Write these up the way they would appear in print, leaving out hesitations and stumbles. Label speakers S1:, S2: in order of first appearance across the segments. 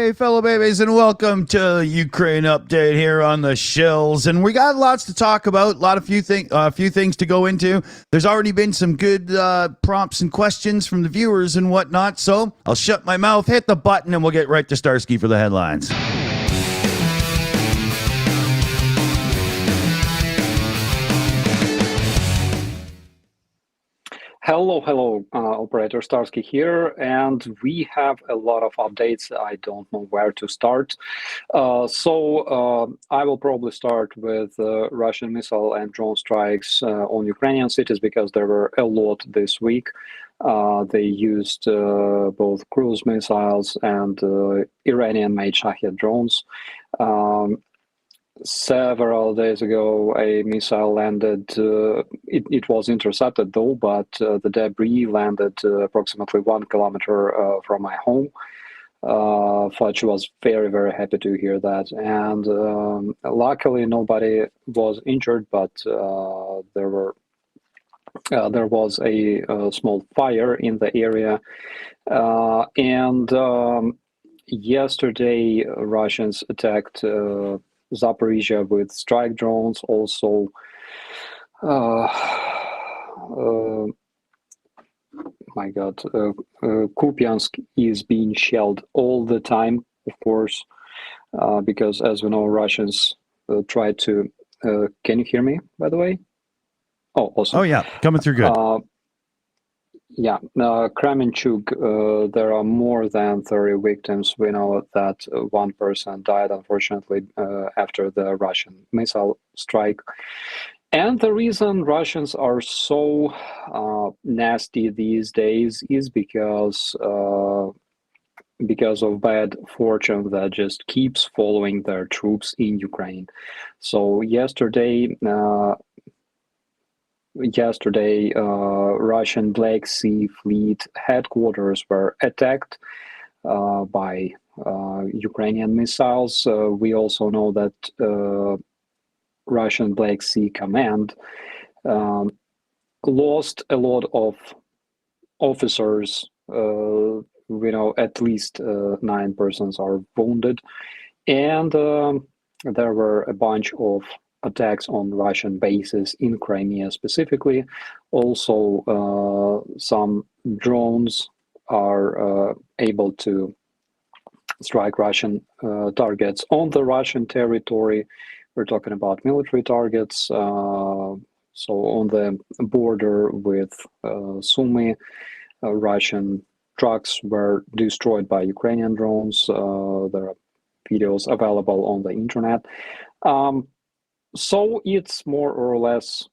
S1: Hey, fellow babies, and welcome to Ukraine Update here on the Shills. And we got lots to talk about, few things to go into. There's already been some good prompts and questions from the viewers and whatnot, so I'll shut my mouth, hit the button, and we'll get right to Starsky for the headlines.
S2: Hello, operator Starsky here, and we have a lot of updates. I don't know where to start. So I will probably start with Russian missile and drone strikes on Ukrainian cities because there were a lot this week. They used both cruise missiles and Iranian-made Shahed drones. Several days ago, a missile landed. It was intercepted though, but the debris landed approximately 1 kilometer from my home. Fudge was very happy to hear that, and luckily nobody was injured. But there was a small fire in the area, and yesterday Russians attacked Zaporizhia with strike drones. Also, my God, Kupiansk is being shelled all the time, of course, because as we know, Russians try to. Can you hear me, by the way? Oh, awesome.
S1: Oh, yeah, coming through good.
S2: Yeah, Kremenchuk, there are more than 30 victims. We know that one person died, unfortunately, after the Russian missile strike. And the reason Russians are so nasty these days is because of bad fortune that just keeps following their troops in Ukraine. So yesterday, Russian Black Sea Fleet headquarters were attacked by Ukrainian missiles. We also know that Russian Black Sea Command lost a lot of officers. We know at least 9 persons are wounded, and there were a bunch of attacks on Russian bases in Crimea specifically. Also, some drones are able to strike Russian targets on the Russian territory. We're talking about military targets. So on the border with Sumy, Russian trucks were destroyed by Ukrainian drones. There are videos available on the internet. So it's more or less,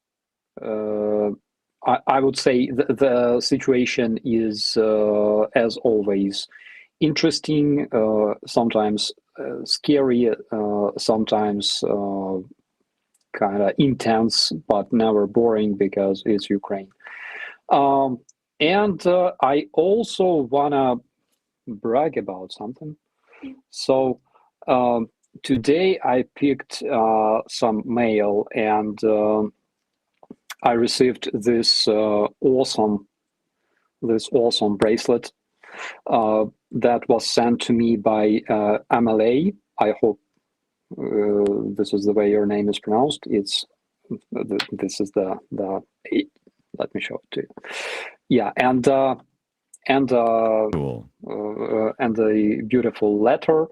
S2: I would say the situation is, as always, interesting, sometimes scary, sometimes kind of intense, but never boring because it's Ukraine. And I also want to brag about something. So today I picked some mail, and I received this awesome bracelet that was sent to me by MLA. I hope this is the way your name is pronounced. It's this is the let me show it to you. Yeah, and cool. And a beautiful letter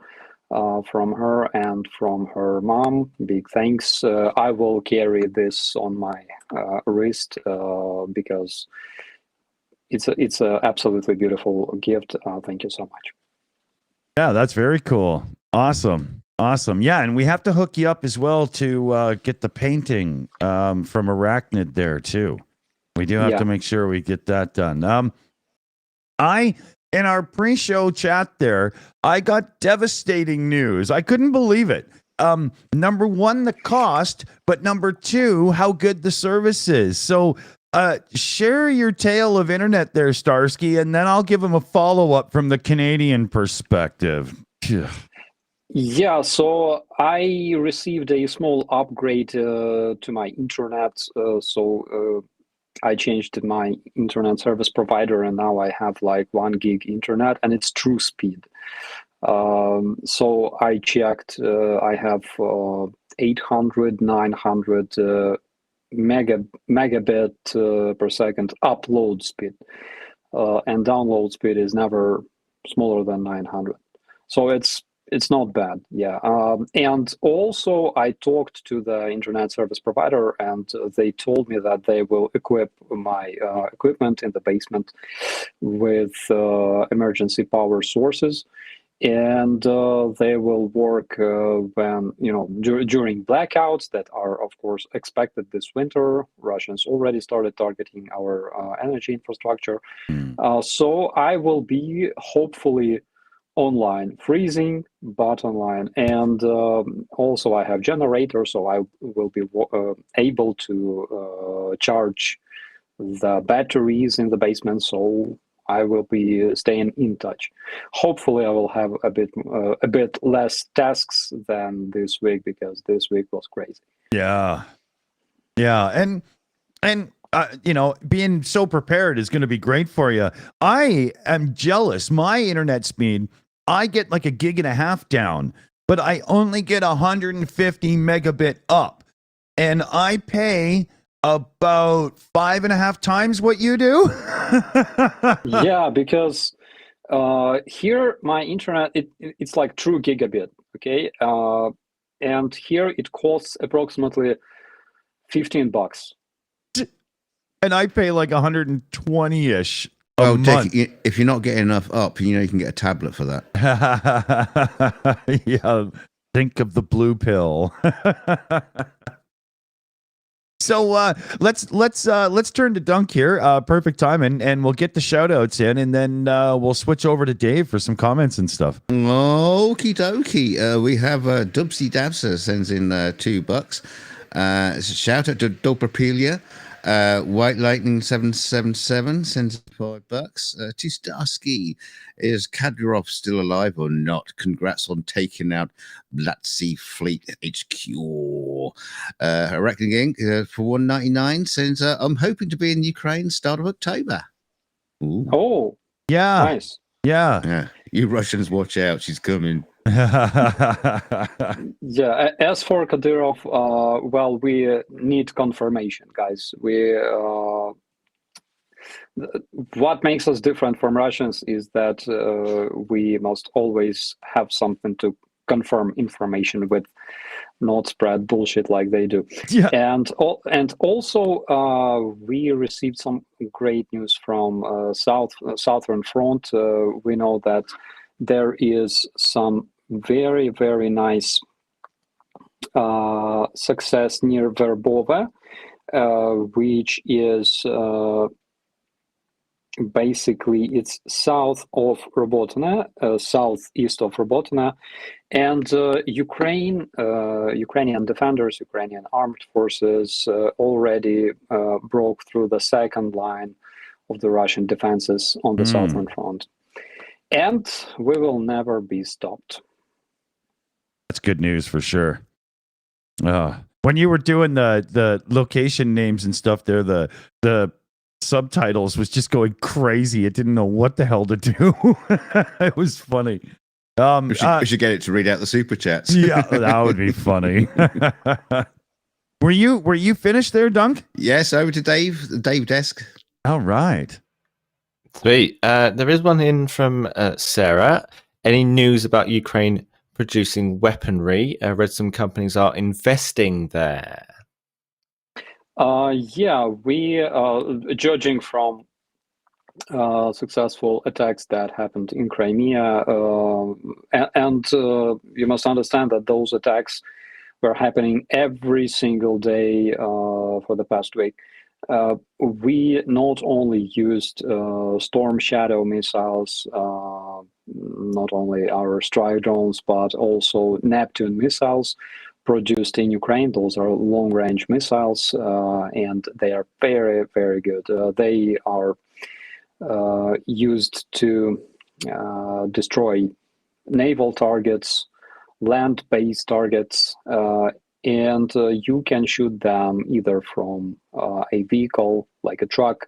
S2: from her and from her mom. Big thanks. I will carry this on my wrist because it's a absolutely beautiful gift. Thank you so much.
S1: Yeah, that's very cool. Awesome. Yeah, and we have to hook you up as well to get the painting from Arachnid there too. We do have to make sure we get that done. In our pre-show chat there, I got devastating news. I couldn't believe it. Number one, the cost, but number two, how good the service is. So share your tale of internet there, Starsky, and then I'll give him a follow-up from the Canadian perspective.
S2: Yeah, so I received a small upgrade to my internet. So I changed my internet service provider, and now I have like 1 gig internet, and it's true speed. So I checked. I have 800, 900 megabit per second upload speed, and download speed is never smaller than 900. So it's not bad, yeah. And also I talked to the internet service provider, and they told me that they will equip my equipment in the basement with emergency power sources, and they will work when, during blackouts that are, of course, expected this winter. Russians already started targeting our energy infrastructure. So I will be hopefully online, freezing, but online. And also I have generator, so I will be able to charge the batteries in the basement, so I will be staying in touch. Hopefully I will have a bit less tasks than this week, because this week was crazy.
S1: Yeah. And being so prepared is going to be great for you. I am jealous. My internet speed, I get like 1.5 gigs down, but I only get 150 megabit up, and I pay about 5.5 times what you do.
S2: Yeah, because here my internet, it's like true gigabit, okay? And here it costs approximately $15.
S1: And I pay like 120-ish a
S3: Well,
S1: month.
S3: Dick, if you're not getting enough up, you can get a tablet for that.
S1: Yeah, think of the blue pill. So let's turn to Dunk here. Perfect time, and we'll get the shout outs in, and then we'll switch over to Dave for some comments and stuff.
S3: Okie dokie. We have Dubsy Dabster sends in $2. It's a shout out to Dopapelia. White Lightning 777 sends $5. To Starsky, is Kadyrov still alive or not? Congrats on taking out Black Sea Fleet HQ. Reckoning Inc. For $1.99 sends, I'm hoping to be in Ukraine start of October. Ooh.
S2: Oh,
S1: yeah,
S2: nice.
S1: Yeah.
S3: You Russians, watch out! She's coming.
S2: Yeah, as for Kadyrov, well, we need confirmation, guys. What makes us different from Russians is that we must always have something to confirm information with, not spread bullshit like they do.
S1: Yeah.
S2: And also we received some great news from Southern Front. We know that there is some very, very nice success near Verbova, which is basically it's south of Robotyne, southeast of Robotyne, and Ukrainian defenders, Ukrainian armed forces already broke through the second line of the Russian defenses on the Southern Front. And we will never be stopped.
S1: That's good news for sure. When you were doing the location names and stuff there, the subtitles was just going crazy. It didn't know what the hell to do. It was funny.
S3: We should get it to read out the super chats.
S1: Yeah, that would be funny. Were you finished there, Dunk?
S3: Yes, over to Dave, the Dave desk.
S1: All right.
S4: Sweet. There is one in from Sarah. Any news about Ukraine producing weaponry? I read some companies are investing there.
S2: Yeah, we judging from successful attacks that happened in Crimea, and you must understand that those attacks were happening every single day for the past week. We not only used Storm Shadow missiles, not only our strike drones, but also Neptune missiles produced in Ukraine. Those are long-range missiles, and they are very, very good. They are used to destroy naval targets, land-based targets, and you can shoot them either from a vehicle like a truck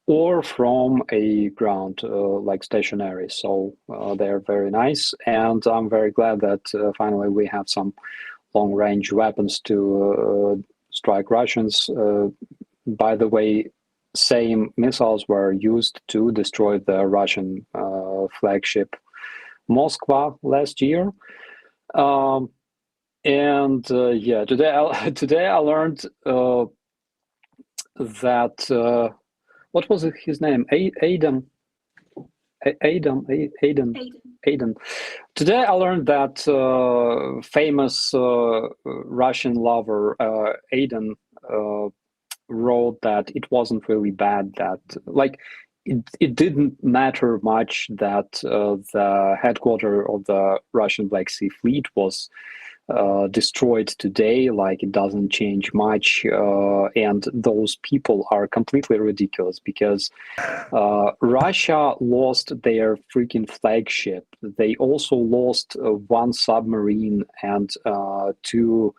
S2: or from a ground like stationary. So they're very nice, and I'm very glad that finally we have some long-range weapons to strike Russians. By the way, same missiles were used to destroy the Russian flagship Moskva last year. And yeah, today I learned that what was his name? Aiden. Today I learned that famous Russian lover Aiden wrote that it wasn't really bad, that like it didn't matter much that the headquarters of the Russian Black Sea Fleet was destroyed today. Like, it doesn't change much, and those people are completely ridiculous, because Russia lost their freaking flagship. They also lost one submarine and two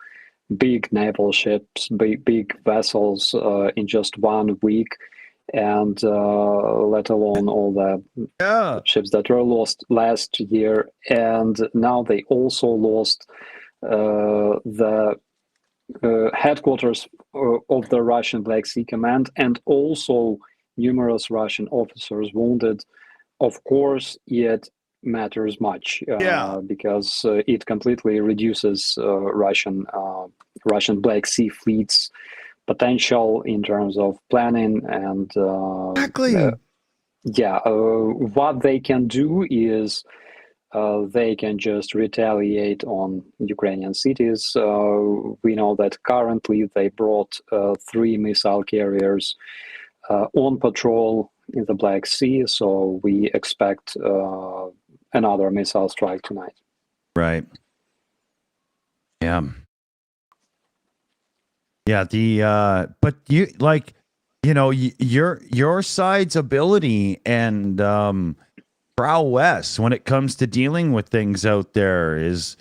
S2: big naval ships, big vessels in just 1 week, and let alone all the ships that were lost last year. And now they also lost the headquarters of the Russian Black Sea Command, and also numerous Russian officers wounded. Of course, it matters much because it completely reduces Russian Black Sea Fleet's potential in terms of planning and
S1: Exactly.
S2: what they can do is they can just retaliate on Ukrainian cities. We know that currently they brought 3 missile carriers on patrol in the Black Sea, so we expect another missile strike tonight.
S1: Right. Yeah. Yeah. The but you like, you know, your side's ability and prowess when it comes to dealing with things out there is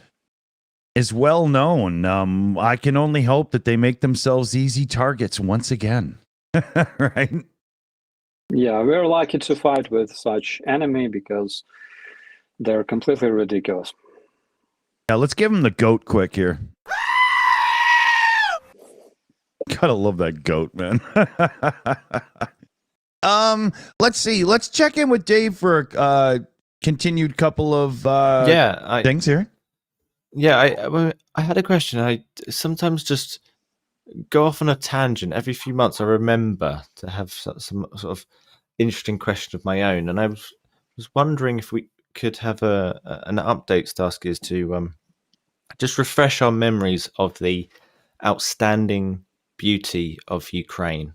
S1: well known. I can only hope that they make themselves easy targets once again. Right?
S2: Yeah, we're lucky to fight with such enemy because they're completely ridiculous.
S1: Yeah, let's give him the goat quick here. Gotta love that goat, man. Let's see. Let's check in with Dave for a continued couple of things here.
S4: Yeah, I had a question. I sometimes just go off on a tangent. Every few months, I remember to have some sort of interesting question of my own, and I was wondering if we could have an update, Starsky, as to just refresh our memories of the outstanding beauty of Ukraine.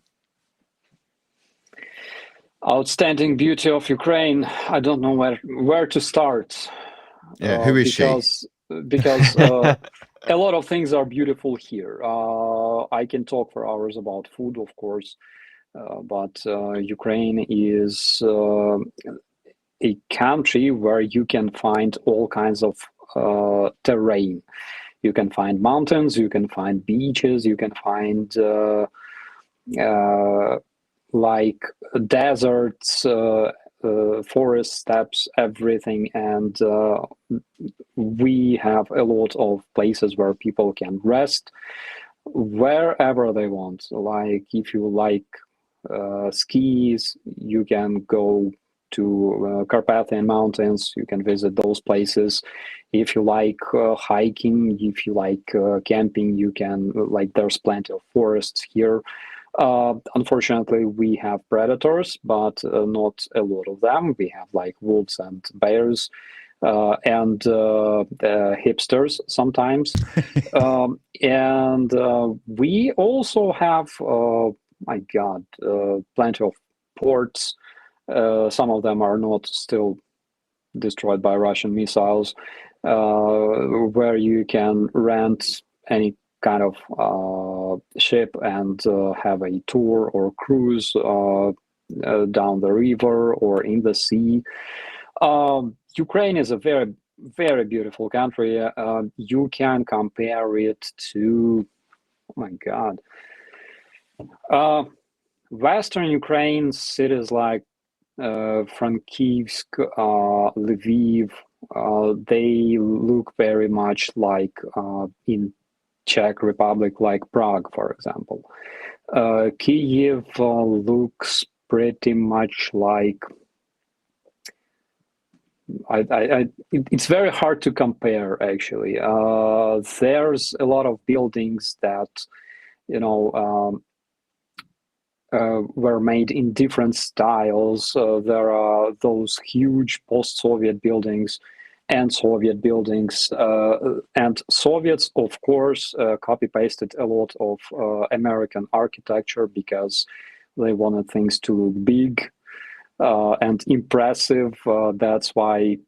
S2: Outstanding beauty of Ukraine. I don't know where to start.
S3: Yeah, who is
S2: because a lot of things are beautiful here. I can talk for hours about food, of course, but Ukraine is a country where you can find all kinds of terrain. You can find mountains, you can find beaches, you can find like deserts, forest steppes, everything. And we have a lot of places where people can rest wherever they want. Like, if you like skis, you can go to Carpathian Mountains, you can visit those places. If you like hiking, if you like camping, you can, like, there's plenty of forests here. Unfortunately, we have predators, but not a lot of them. We have like wolves and bears and hipsters sometimes. And we also have, my God, plenty of ports. Some of them are not still destroyed by Russian missiles, where you can rent any kind of ship and have a tour or cruise down the river or in the sea. Ukraine is a very, very beautiful country. You can compare it to, oh my God, Western Ukraine, cities like Frankivsk, Lviv, they look very much like in Czech Republic, like Prague, for example. Kiev looks pretty much like. It's very hard to compare, actually. There's a lot of buildings that, were made in different styles. There are those huge post-Soviet buildings and Soviet buildings. And Soviets, of course, copy-pasted a lot of American architecture because they wanted things to look big and impressive. That's why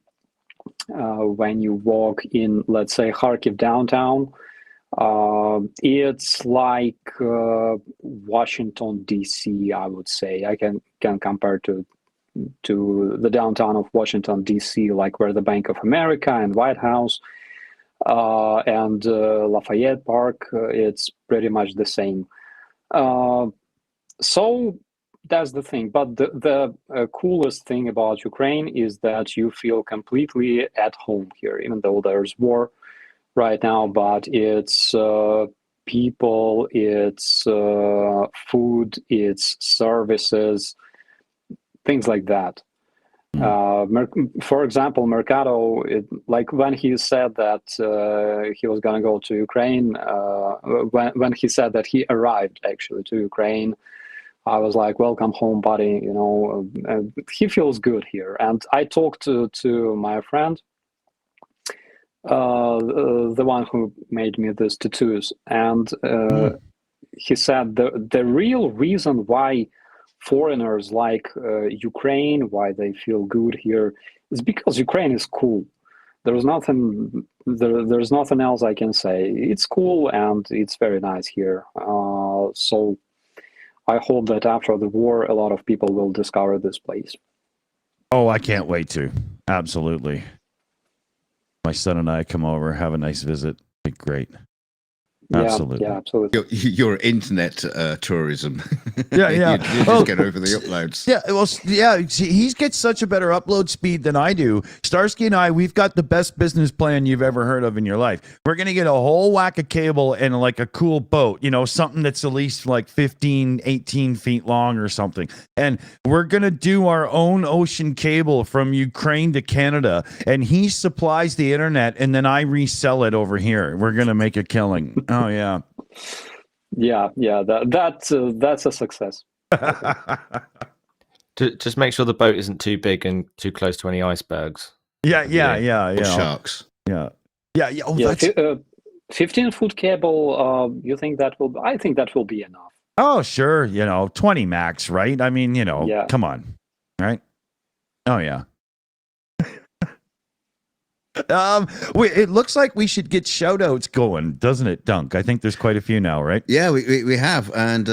S2: when you walk in, let's say, Kharkiv downtown, it's like Washington D.C. I would say. I can compare to the downtown of Washington D.C., like where the Bank of America and White House and Lafayette Park. It's pretty much the same. So that's the thing. But the coolest thing about Ukraine is that you feel completely at home here, even though there's war right now, but it's people, it's food, it's services, things like that. For example, Mercado, like when he said that he was going to go to Ukraine, when he said that he arrived actually to Ukraine, I was like, welcome home, buddy. He feels good here. And I talked to my friend, the one who made me these tattoos, and he said the real reason why foreigners like Ukraine, why they feel good here, is because Ukraine is cool. There's nothing else I can say. It's cool and it's very nice here. So I hope that after the war, a lot of people will discover this place.
S1: Oh, I can't wait to. Absolutely. My son and I come over, have a nice visit. Be great. Absolutely.
S2: Yeah, absolutely.
S3: Your internet tourism.
S1: Yeah.
S3: you just get over the uploads.
S1: Yeah, well, yeah. See, he gets such a better upload speed than I do. Starsky and I, we've got the best business plan you've ever heard of in your life. We're gonna get a whole whack of cable and like a cool boat, something that's at least like 15, 18 feet long or something. And we're gonna do our own ocean cable from Ukraine to Canada. And he supplies the internet, and then I resell it over here. We're gonna make a killing. Oh yeah.
S2: Yeah. That's a success.
S4: Just make sure the boat isn't too big and too close to any icebergs.
S1: Yeah.
S3: Or sharks.
S1: Yeah. Oh,
S2: Yeah,
S1: that's...
S2: 15-foot cable. You think that will? I think that will be enough.
S1: Oh, sure. 20 max, right? I mean,
S2: Yeah.
S1: Come on, right? Oh yeah. It looks like we should get shout outs going, doesn't it, Dunk? I think there's quite a few now, right?
S3: Yeah, we have, and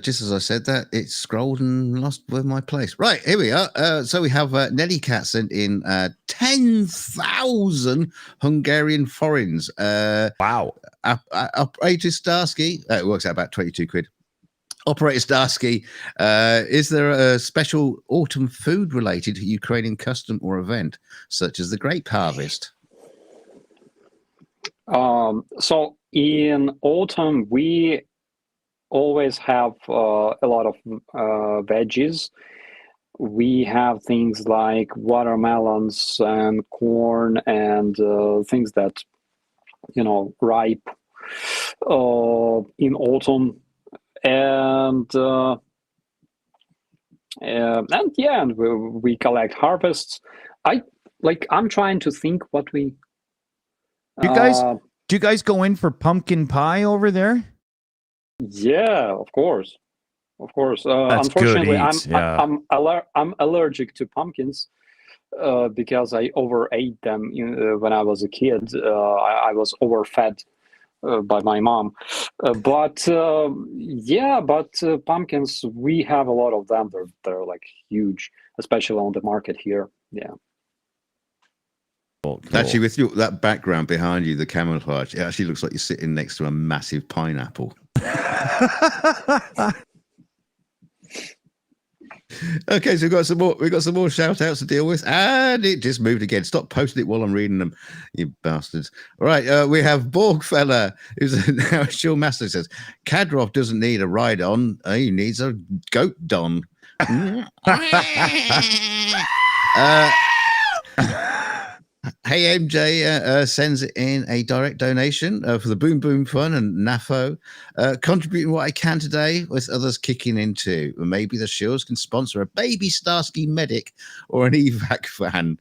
S3: just as I said that, it scrolled and lost with my place. Right, here we are. So we have Nelly Cat sent in 10,000 Hungarian forints.
S1: Wow.
S3: Operator Starsky, it works out about 22 quid. Operator Starsky, is there a special autumn food related to Ukrainian custom or event, such as the grape harvest?
S2: So in autumn, we always have a lot of veggies. We have things like watermelons and corn and things that, ripe in autumn. And we collect harvests. I'm trying to think what we.
S1: Do you guys go in for pumpkin pie over there?
S2: Yeah, of course.
S1: That's
S2: Unfortunately,
S1: good eats, yeah.
S2: I'm allergic to pumpkins because I overate them when I was a kid. I was overfed by my mom, but pumpkins, we have a lot of them. They're like huge, especially on the market here. Yeah.
S1: Cool.
S3: Actually, with that background behind you, the camouflage, it actually looks like you're sitting next to a massive pineapple. Okay, so we've got some more. We've got some more shout outs to deal with, and it just moved again. Stop posting it while I'm reading them, you bastards. All right, we have Borgfella, who's now a Shield Master, says Kadyrov doesn't need a ride on; he needs a goat don. Hey MJ sends in a direct donation for the Boom Boom Fun and NAFO, contributing what I can today with others kicking in too. Maybe the Shills can sponsor a baby Starsky medic or an evac van.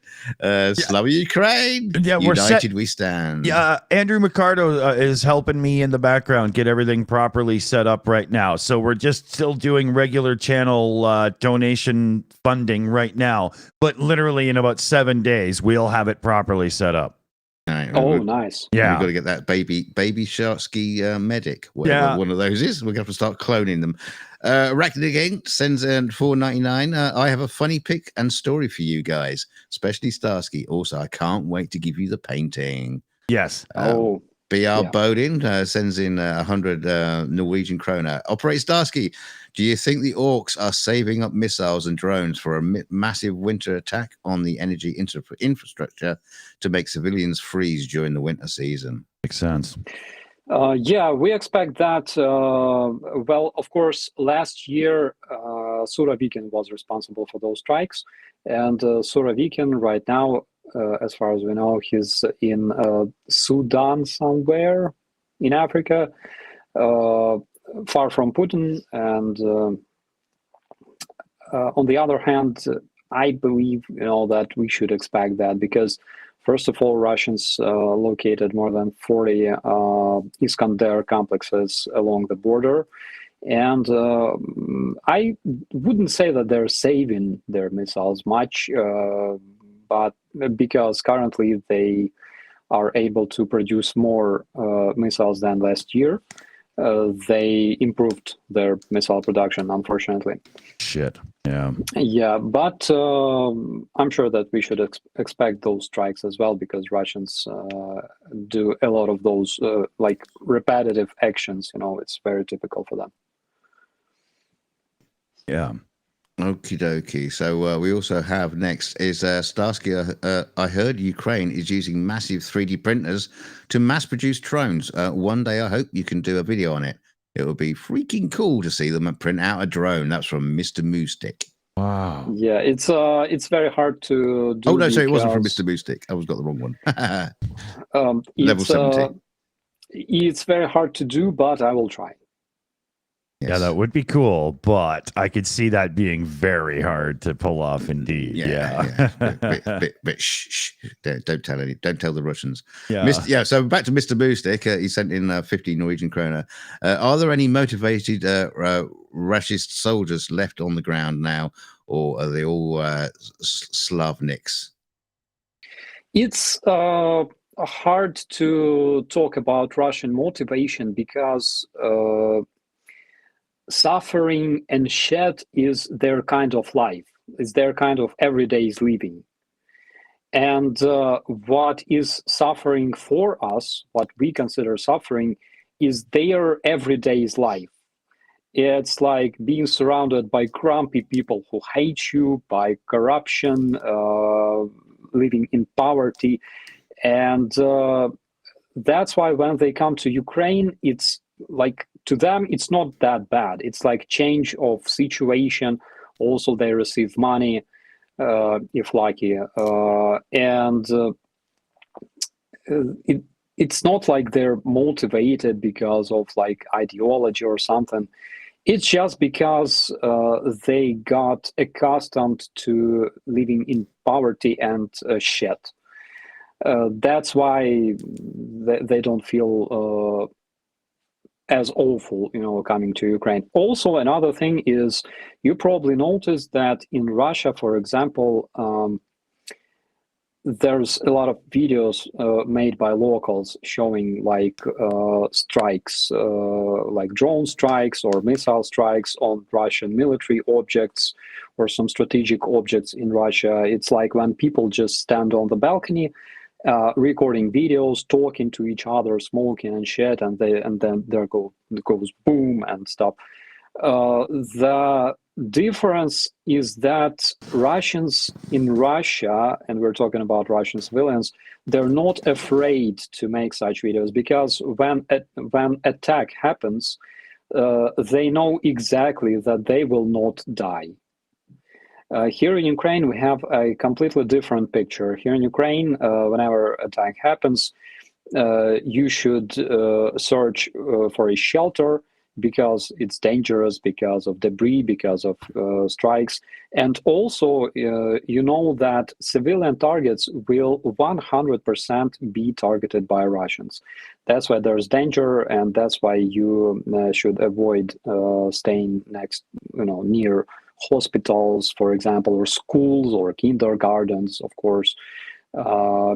S3: Slava Ukraine,
S1: Yeah,
S3: united we stand.
S1: Yeah, Andrew Micardo is helping me in the background get everything properly set up right now. So we're just still doing regular channel donation funding right now, but literally in about 7 days we'll have it properly set up.
S3: Right,
S2: Oh, nice.
S1: Yeah,
S3: we've got to get that baby Starsky medic, whatever one of those is. We're going to have to start cloning them. Arachnid again sends in $4.99. I have a funny pick and story for you guys, especially Starsky. Also, I can't wait to give you the painting.
S1: Yes.
S3: BR Bodin sends in 100 Norwegian kroner. Operate Starsky, do you think the orcs are saving up missiles and drones for a massive winter attack on the energy infrastructure to make civilians freeze during the winter season?
S1: Makes sense.
S2: Yeah, we expect that. Well, of course, last year, Suravikin was responsible for those strikes. And Suravikin right now, as far as we know, he's in Sudan somewhere in Africa, far from Putin. And on the other hand, I believe, that we should expect that because, first of all, Russians located more than 40 Iskander complexes along the border. And I wouldn't say that they're saving their missiles much, but because currently they are able to produce more missiles than last year, they improved their missile production, unfortunately.
S1: Shit. Yeah.
S2: Yeah, but I'm sure that we should expect those strikes as well because Russians do a lot of those like repetitive actions. It's very typical for them.
S1: Yeah.
S3: Okie dokie. So we also have next is Starsky. I heard Ukraine is using massive 3D printers to mass produce drones. One day I hope you can do a video on it. It would be freaking cool to see them print out a drone. That's from Mr. Moosestick.
S2: Wow. Yeah, it's very hard to do.
S3: Oh no, sorry, it wasn't from Mr. Moosestick. I was got the wrong one. Level 17.
S2: It's very hard to do, but I will try.
S1: Yes. Yeah, that would be cool, but I could see that being very hard to pull off. Indeed, yeah.
S3: Shh. Don't tell the Russians.
S1: Yeah,
S3: So back to Mr. Boostic. He sent in 50 Norwegian kroner. Are there any motivated Russian soldiers left on the ground now, or are they all Slavniks?
S2: It's hard to talk about Russian motivation because. Suffering and shed is their kind of life. It's their kind of everyday living. And what is suffering for us, what we consider suffering, is their everyday life. It's like being surrounded by grumpy people who hate you, by corruption, living in poverty. And that's why when they come to Ukraine, it's like, to them, it's not that bad. It's like change of situation. Also, they receive money, if lucky. And it's not like they're motivated because of like ideology or something. It's just because they got accustomed to living in poverty and shed. That's why they don't feel as awful, coming to Ukraine. Also, another thing is, you probably noticed that in Russia, for example, there's a lot of videos made by locals showing like strikes, like drone strikes or missile strikes on Russian military objects or some strategic objects in Russia. It's like when people just stand on the balcony, recording videos, talking to each other, smoking and shit, and then there goes boom and stuff. The difference is that Russians in Russia, and we're talking about Russian civilians, they're not afraid to make such videos because when attack happens, they know exactly that they will not die. Here in Ukraine, we have a completely different picture. Here in Ukraine, whenever attack happens, you should search for a shelter because it's dangerous, because of debris, because of strikes. And also, you know that civilian targets will 100% be targeted by Russians. That's why there's danger, and that's why you should avoid staying near hospitals, for example, or schools or kindergartens, of course.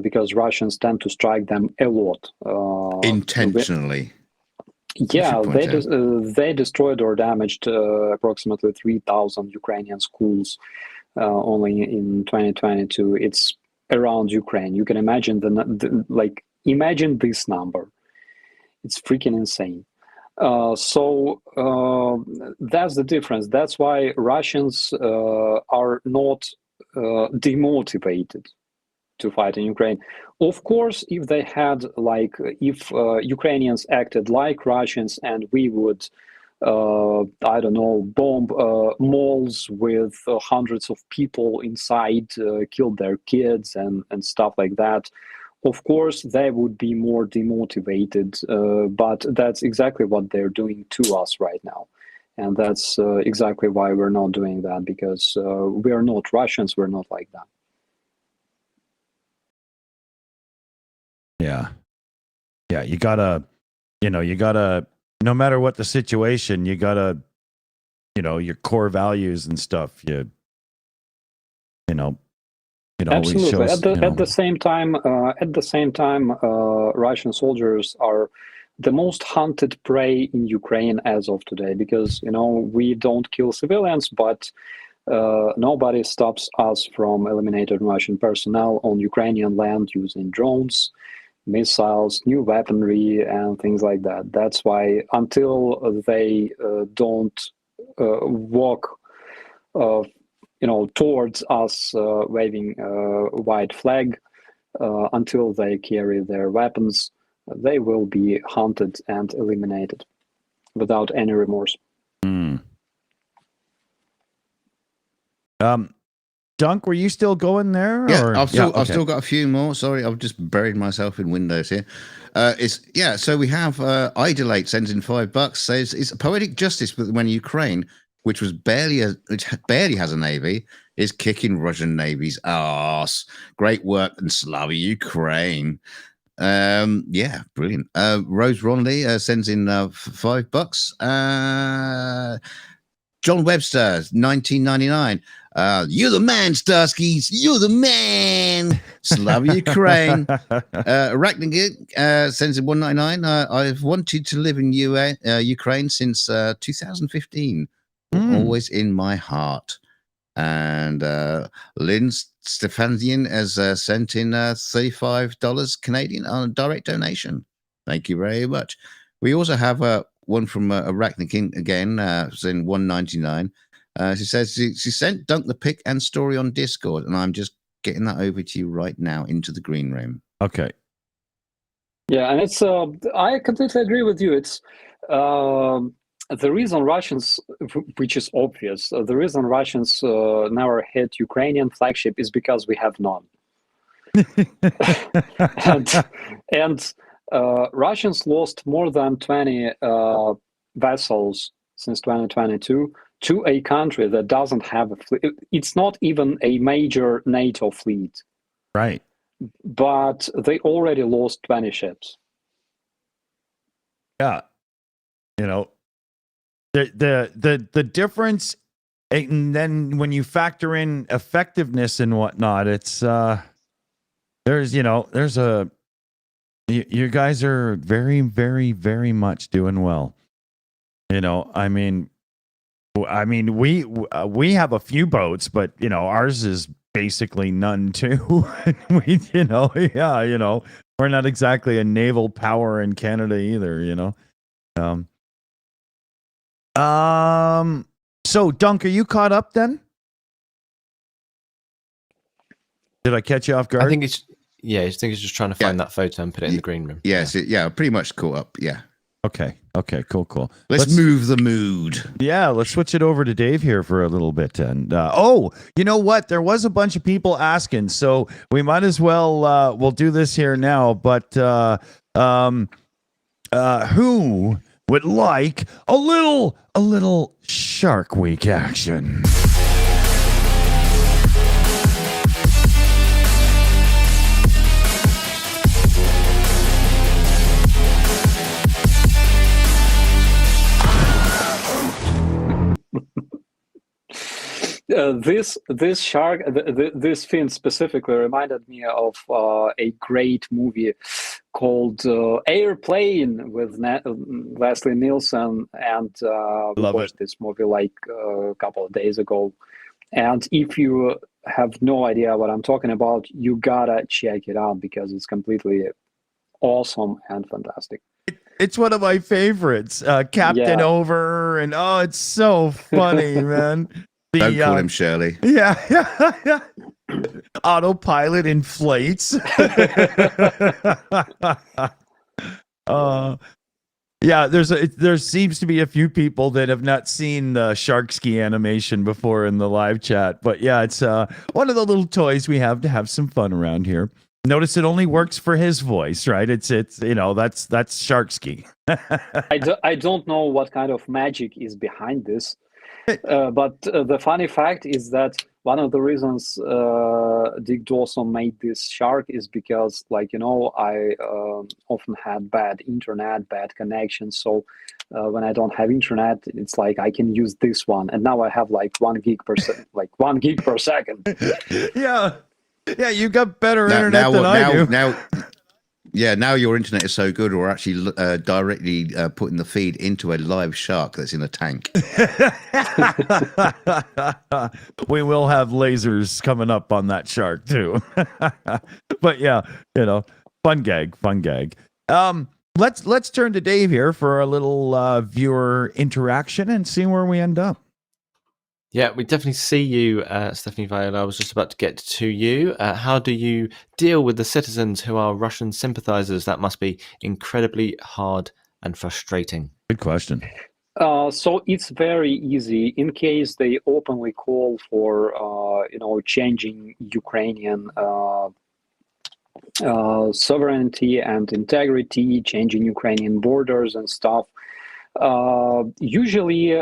S2: Because Russians tend to strike them a lot.
S3: Intentionally.
S2: Yeah, they destroyed or damaged approximately 3,000 Ukrainian schools only in 2022. It's around Ukraine. You can imagine imagine this number. It's freaking insane. So that's the difference. That's why Russians are not demotivated to fight in Ukraine. Of course, if they had if Ukrainians acted like Russians and we would, I don't know, bomb malls with hundreds of people inside, kill their kids and stuff like that, of course, they would be more demotivated. But that's exactly what they're doing to us right now. And that's exactly why we're not doing that, because we're not Russians, we're not like that.
S1: Yeah, you gotta, no matter what the situation, you gotta, your core values and stuff.
S2: Absolutely.
S1: Shows,
S2: at the same time, Russian soldiers are the most hunted prey in Ukraine as of today, because we don't kill civilians, but nobody stops us from eliminating Russian personnel on Ukrainian land using drones, missiles, new weaponry, and things like that. That's why until they don't walk towards us waving a white flag, until they carry their weapons, they will be hunted and eliminated without any remorse.
S1: Dunk, were you still going there?
S3: Yeah,
S1: or?
S3: I've still got a few more. Sorry, I've just buried myself in Windows here. So we have Idolate sends in $5, says it's poetic justice when Ukraine, which barely has a navy, is kicking Russian navy's ass. Great work in Slava Ukraine. Yeah, brilliant. Rose Ronley sends in $5. John Webster, 1999. You're the man, Starsky. You're the man. Slava Ukraine. Arachnid sends in $1.99. I've wanted to live in Ukraine since 2015. Always in my heart. And Lynn Stefanian has sent in $35 Canadian on a direct donation. Thank you very much. We also have one from Arachnid again, it's in $1.99. She says she sent Dunk the pic and story on Discord, and I'm just getting that over to you right now into the green room.
S1: Okay.
S2: Yeah, and it's I completely agree with you. It's the reason Russians, which is obvious, the reason Russians never hit Ukrainian flagship is because we have none. and Russians lost more than 20 vessels since 2022 to a country that doesn't have a fleet. It's not even a major NATO fleet.
S1: Right.
S2: But they already lost 20 ships.
S1: Yeah. The difference, and then when you factor in effectiveness and whatnot, it's you guys are very, very, very much doing well. We have a few boats, but ours is basically none too. We're not exactly a naval power in Canada either. So, Dunk, are you caught up then? Did I catch you off guard?
S4: I think it's just trying to find that photo and put it in the green room.
S3: Yes, pretty much caught up. Yeah.
S1: Okay, cool.
S3: Let's move the mood.
S1: Yeah, let's switch it over to Dave here for a little bit. And you know what? There was a bunch of people asking, so we might as well we'll do this here now. But who would like a little Shark Week action?
S2: This shark, this fin specifically reminded me of a great movie called Airplane with Leslie Nielsen, and we watched this movie like a couple of days ago. And if you have no idea what I'm talking about, you gotta check it out because it's completely awesome and fantastic.
S1: It's one of my favorites, Captain Over, and it's so funny, man.
S3: Don't call him Shirley.
S1: Yeah. Autopilot inflates. There seems to be a few people that have not seen the Starsky animation before in the live chat, but yeah, it's one of the little toys we have to have some fun around here. Notice it only works for his voice, right? It's that's Starsky.
S2: I don't know what kind of magic is behind this. But the funny fact is that one of the reasons Dick Dawson made this shark is because, I often had bad internet, bad connection. So when I don't have internet, it's like I can use this one, and now I have 1 gig per second.
S1: Yeah, you got better internet than I do.
S3: Now your internet is so good, we're actually directly putting the feed into a live shark that's in a tank.
S1: We will have lasers coming up on that shark too. But yeah, fun gag. Let's turn to Dave here for a little viewer interaction and see where we end up.
S4: Yeah, we definitely see you, Stephanie Viola. I was just about to get to you. How do you deal with the citizens who are Russian sympathizers? That must be incredibly hard and frustrating.
S1: Good question.
S2: So it's very easy. In case they openly call for, changing Ukrainian sovereignty and integrity, changing Ukrainian borders and stuff, usually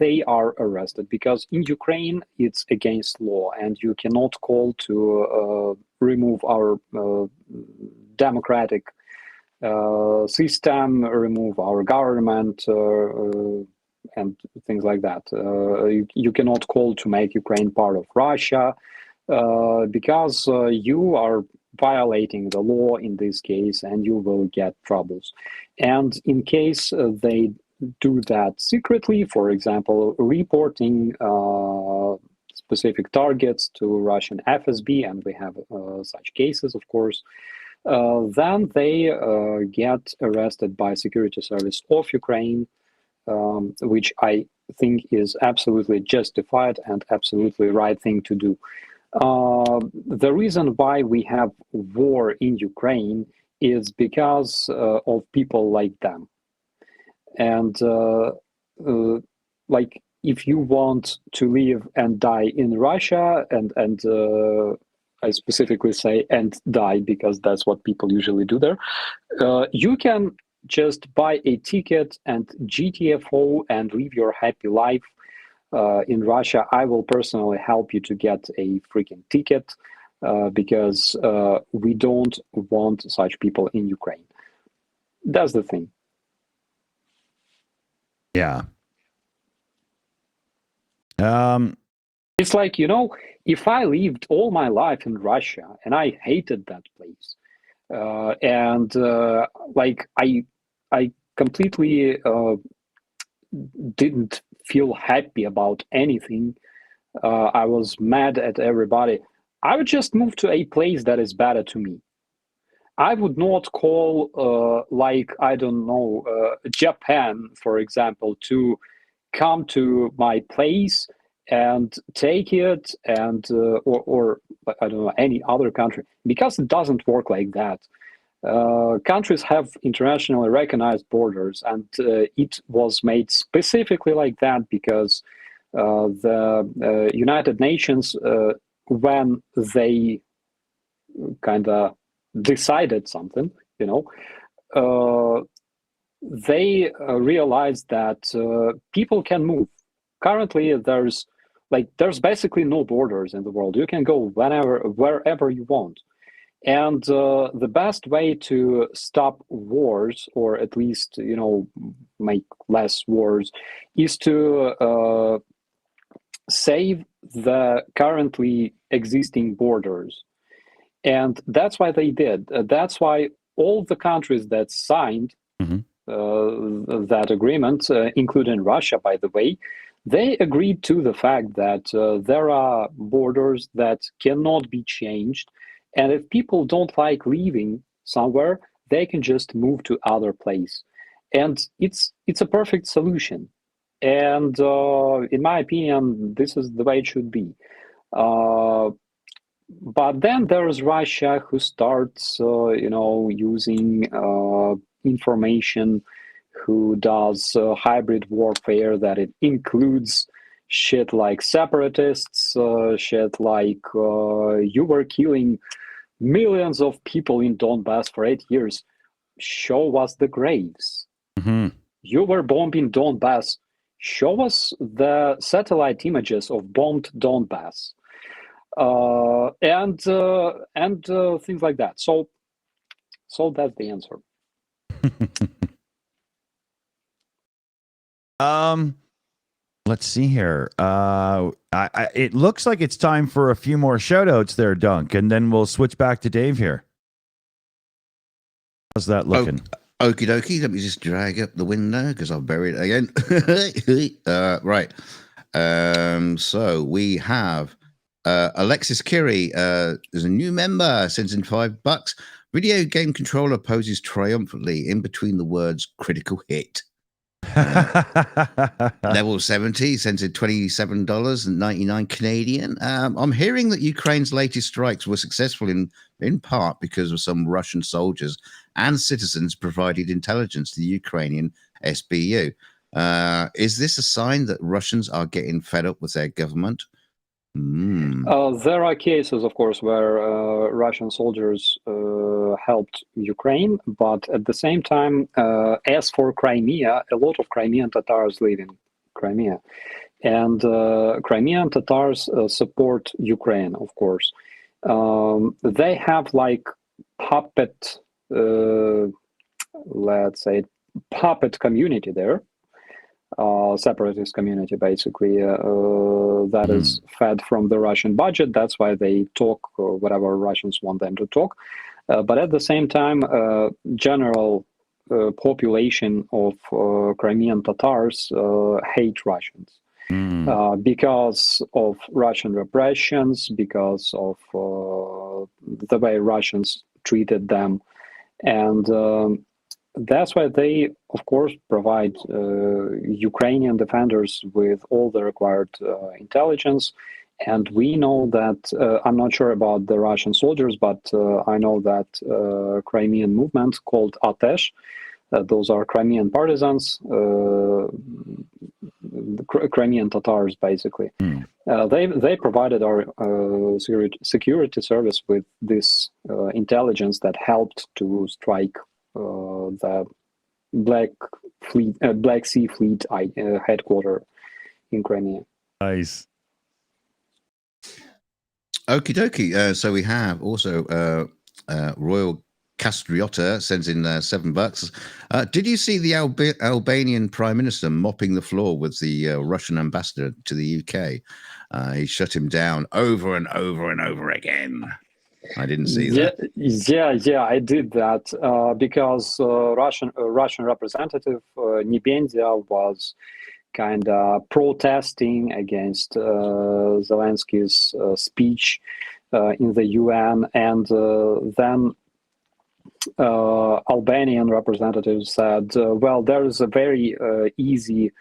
S2: they are arrested because in Ukraine it's against law, and you cannot call to remove our democratic system, remove our government, and things like that. You cannot call to make Ukraine part of Russia because you are violating the law in this case, and you will get troubles. And in case they do that secretly, for example, reporting specific targets to Russian FSB, and we have such cases, of course, then they get arrested by Security Service of Ukraine, which I think is absolutely justified and absolutely right thing to do. The reason why we have war in Ukraine is because of people like them. And if you want to live and die in Russia, and I specifically say and die because that's what people usually do there, you can just buy a ticket and GTFO and live your happy life. In Russia, I will personally help you to get a freaking ticket because we don't want such people in Ukraine. That's the thing.
S1: Yeah.
S2: It's like, if I lived all my life in Russia and I hated that place, I completely didn't feel happy about anything. I was mad at everybody. I would just move to a place that is better to me. I would not call, Japan, for example, to come to my place and take it, and or I don't know, any other country, because it doesn't work like that. Countries have internationally recognized borders, and it was made specifically like that because the United Nations, when they kind of decided something, they realized that people can move. Currently, there's basically no borders in the world. You can go wherever you want. And the best way to stop wars, or at least, make less wars, is to save the currently existing borders. And that's why they did. That's why all the countries that signed that agreement, including Russia, by the way, they agreed to the fact that there are borders that cannot be changed. And if people don't like living somewhere, they can just move to other place. And it's a perfect solution. And in my opinion, this is the way it should be. But then there's Russia, who starts, using information, who does hybrid warfare, that it includes shit like separatists, shit like you were killing millions of people in Donbass for 8 years. Show us the graves. You were bombing Donbass. Show us the satellite images of bombed Donbass. And things like that. So that's the answer.
S1: Let's see here. It looks like it's time for a few more shout outs there, Dunk, and then we'll switch back to Dave here. How's that looking?
S3: Okie dokie. Let me just drag up the window because I'll bury it again. Right. So we have Alexis Kiri is a new member, sends in $5. Video game controller poses triumphantly in between the words critical hit. Level 70 sends in $27.99 Canadian. I'm hearing that Ukraine's latest strikes were successful in part because of some Russian soldiers and citizens provided intelligence to the Ukrainian SBU. Is this a sign that Russians are getting fed up with their government?
S2: There are cases, of course, where Russian soldiers helped Ukraine, but at the same time, as for Crimea, a lot of Crimean Tatars live in Crimea, and Crimean Tatars support Ukraine, of course. They have like puppet, let's say, puppet community there. Separatist community, basically, that is fed from the Russian budget. That's why they talk whatever Russians want them to talk. But at the same time, general population of Crimean Tatars hate Russians because of Russian repressions, because of the way Russians treated them. And that's why they, of course, provide Ukrainian defenders with all the required intelligence. And we know that, I'm not sure about the Russian soldiers, but I know that Crimean movement called Atesh, those are Crimean partisans, Crimean Tatars, basically. They provided our security service with this intelligence that helped to strike the Black Sea Fleet headquarters in Crimea.
S1: Nice.
S3: Okie dokie. So we have also Royal Castriota sends in $7. Did you see the Albanian Prime Minister mopping the floor with the Russian ambassador to the UK? He shut him down over and over and over again. I didn't see that.
S2: Yeah, I did that because Russian representative Nebendia was kind of protesting against Zelensky's speech in the UN, and then Albanian representative said, well, there is a very easy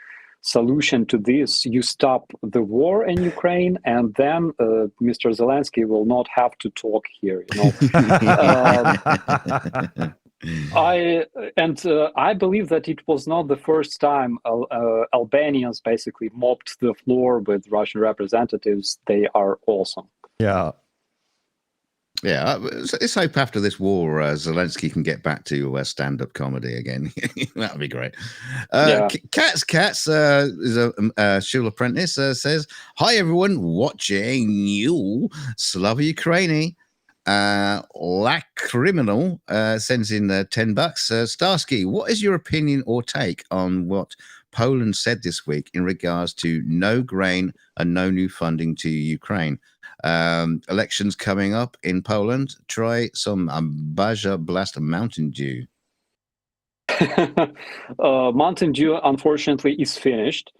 S2: solution to this. You stop the war in Ukraine, and then Mr. Zelensky will not have to talk here. I believe that it was not the first time Albanians basically mopped the floor with Russian representatives. They are awesome.
S1: Yeah.
S3: Yeah, let's hope after this war, Zelensky can get back to stand-up comedy again. That'd be great. Cats is a Shills apprentice, says, "Hi everyone, watching you, Slava Ukraini." La Criminal sends in $10. Starsky, what is your opinion or take on what Poland said this week in regards to no grain and no new funding to Ukraine? Elections coming up in Poland. Try some Baja Blast Mountain Dew.
S2: Mountain Dew, unfortunately, is finished.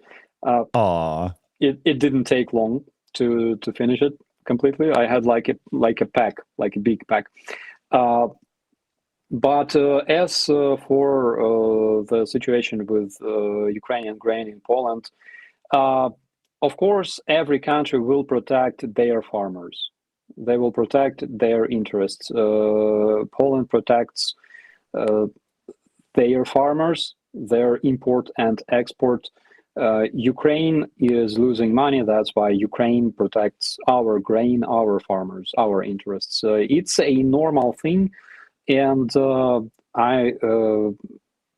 S2: It didn't take long to finish it completely. I had like a pack, like a big pack. But as for the situation with Ukrainian grain in Poland, of course, every country will protect their farmers. They will protect their interests. Poland protects their farmers, their import and export. Ukraine is losing money. That's why Ukraine protects our grain, our farmers, our interests. It's a normal thing, and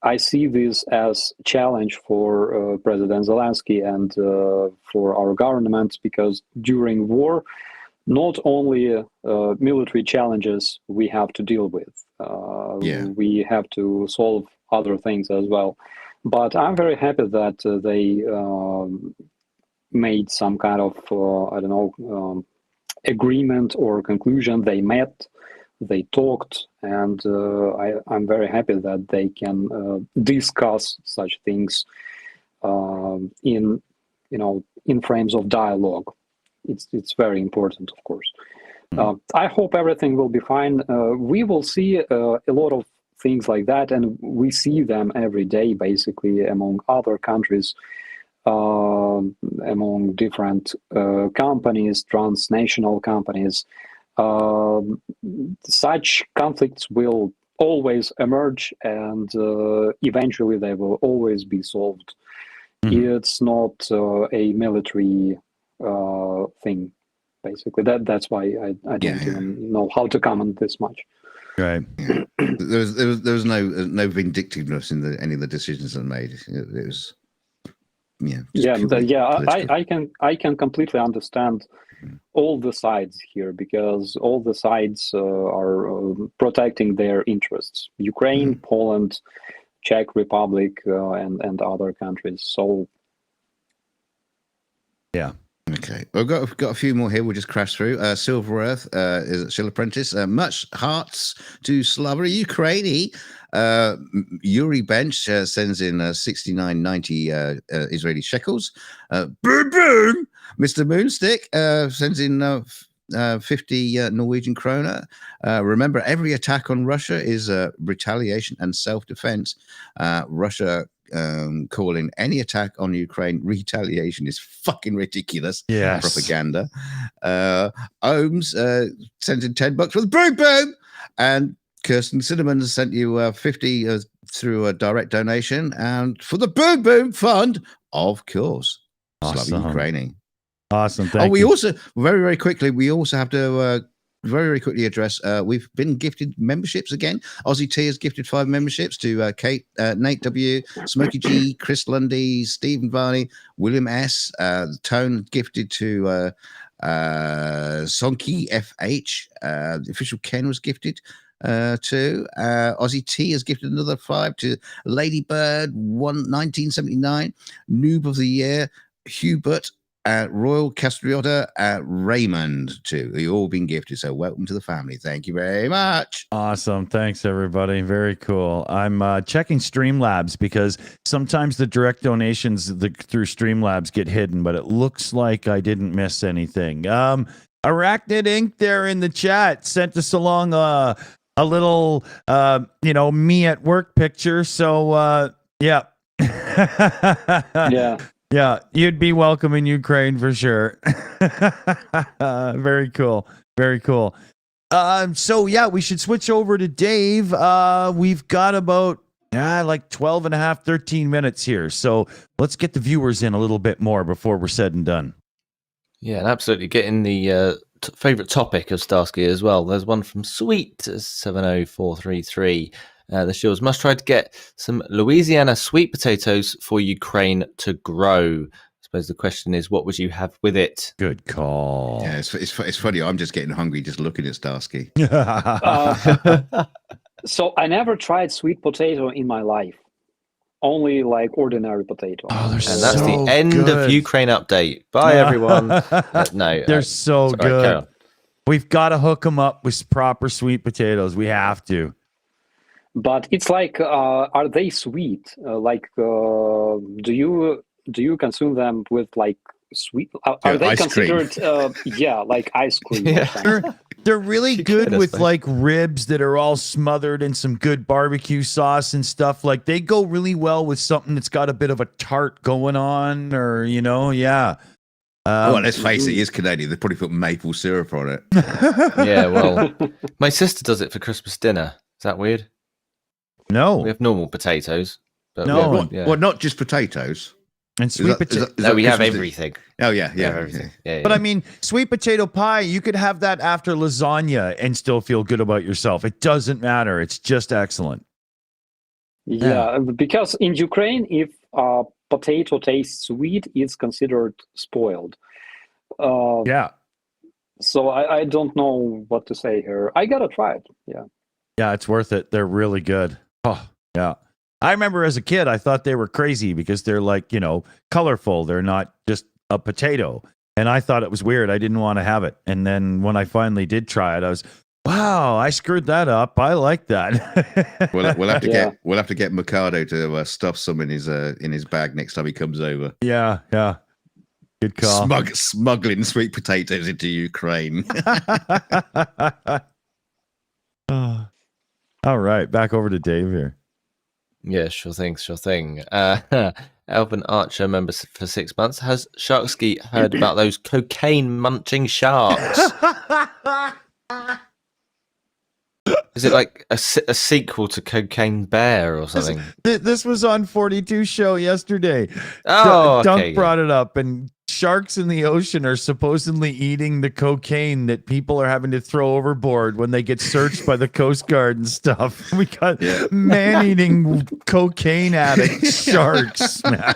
S2: I see this as a challenge for President Zelensky and for our government, because during war, not only military challenges we have to deal with, we have to solve other things as well. But I'm very happy that they made some kind of, agreement or conclusion. They met, they talked, and I'm very happy that they can discuss such things in frames of dialogue. It's very important, of course. I hope everything will be fine. We will see a lot of things like that, and we see them every day, basically, among other countries, among different companies, transnational companies. Such conflicts will always emerge, and eventually they will always be solved. It's not a military thing, basically. That's why I don't even know how to comment this much.
S1: Right.
S3: There was no vindictiveness in any of the decisions that made. It was
S2: I can completely understand all the sides here, because all the sides are protecting their interests. Ukraine, Poland, Czech Republic, and other countries. So
S3: yeah. Okay, we've got a few more here. We'll just crash through. Silver Earth is a Shills apprentice. Much hearts to Slava Ukraini. Yuri Bench sends in 69.90 Israeli shekels. Boom boom. Mr. Moonstick sends in 50 Norwegian kroner. Remember, every attack on Russia is retaliation and self-defense. Russia calling any attack on Ukraine retaliation is fucking ridiculous.
S1: Yes.
S3: Propaganda. Ohms sent in $10 for the boom boom, and Kirsten Cinnamon has sent you 50 through a direct donation, and for the boom boom fund, of course.
S1: Awesome.
S3: Slava Ukraini.
S1: Awesome. Thank you.
S3: We also very quickly have to very quickly address. We've been gifted memberships again. Aussie T has gifted 5 memberships to Kate, Nate W, Smokey G, Chris Lundy, Stephen Varney, William S. Tone gifted to Sonky FH. The official Ken was gifted to Aussie T has gifted another 5 to Ladybird 1979, Noob of the Year, Hubert. Royal Castriota, Raymond, too. You've all been gifted, so welcome to the family. Thank you very much.
S1: Awesome. Thanks, everybody. Very cool. I'm checking Streamlabs because sometimes the direct donations through Streamlabs get hidden, but it looks like I didn't miss anything. Arachnid Inc. there in the chat sent us along a little, me at work picture. So, yeah.
S2: Yeah.
S1: Yeah, you'd be welcome in Ukraine for sure. Very cool. Very cool. So yeah, we should switch over to Dave. We've got about like 12 and a half, 13 minutes here. So let's get the viewers in a little bit more before we're said and done.
S4: Yeah, and absolutely getting the favorite topic of Starsky as well. There's one from Sweet 70433. The Shills must try to get some Louisiana sweet potatoes for Ukraine to grow. I suppose the question is, what would you have with it?
S1: Good call.
S3: Yeah, it's funny. I'm just getting hungry just looking at Starsky.
S2: So I never tried sweet potato in my life. Only like ordinary potato.
S1: Oh, they're
S4: And that's
S1: so
S4: the end
S1: good.
S4: of Ukraine update. Bye, everyone. No,
S1: They're so
S4: sorry, carry
S1: good.
S4: on.
S1: We've got to hook them up with proper sweet potatoes. We have to.
S2: But it's like, are they sweet? Do you consume them with like sweet? Are
S3: Yeah,
S2: they
S3: ice cream.
S2: considered? Like ice cream.
S4: Yeah.
S2: Or something?
S1: They're really
S4: You
S1: good
S4: could, I
S1: with
S4: suppose.
S1: like ribs that are all smothered in some good barbecue sauce and stuff. Like they go really well with something that's got a bit of a tart going on, or yeah.
S3: Well, let's face it, he is Canadian. They probably put maple syrup on it.
S4: Yeah, well, my sister does it for Christmas dinner. Is that weird?
S1: No,
S4: We have normal potatoes. But
S1: No.
S4: we
S3: Well,
S4: have, yeah.
S3: well, not just potatoes.
S1: and
S3: Is
S1: sweet
S3: that- is
S1: potato.
S3: that- is
S4: No,
S3: that
S4: we have
S3: Christmas Day?
S4: everything.
S3: Oh yeah,
S4: We have
S3: yeah.
S4: everything. Yeah,
S1: But
S4: yeah.
S1: I mean, sweet potato pie, you could have that after lasagna and still feel good about yourself. It doesn't matter. It's just excellent.
S2: Yeah, because in Ukraine, if potato tastes sweet, it's considered spoiled.
S1: Yeah.
S2: So I don't know what to say here. I gotta try it. Yeah.
S1: Yeah, it's worth it. They're really good. Oh, yeah. I remember as a kid, I thought they were crazy because they're like, colorful. They're not just a potato. And I thought it was weird. I didn't want to have it. And then when I finally did try it, I was, wow, I screwed that up. I like that.
S3: We'll have to
S2: Yeah.
S3: get Mikado to stuff some in his bag next time he comes over.
S1: Yeah. Good call.
S3: Smuggling sweet potatoes into Ukraine.
S1: Oh. All right, back over to Dave here.
S4: Yeah, sure thing. Alvin Archer, member for 6 months. Has Sharksky heard about those cocaine munching sharks? Is it like a sequel to Cocaine Bear or something?
S1: This was on 42 show yesterday.
S4: Oh,
S1: Dunk
S4: okay.
S1: brought it up, and sharks in the ocean are supposedly eating the cocaine that people are having to throw overboard when they get searched by the Coast Guard and stuff. We got man-eating cocaine addict sharks, man.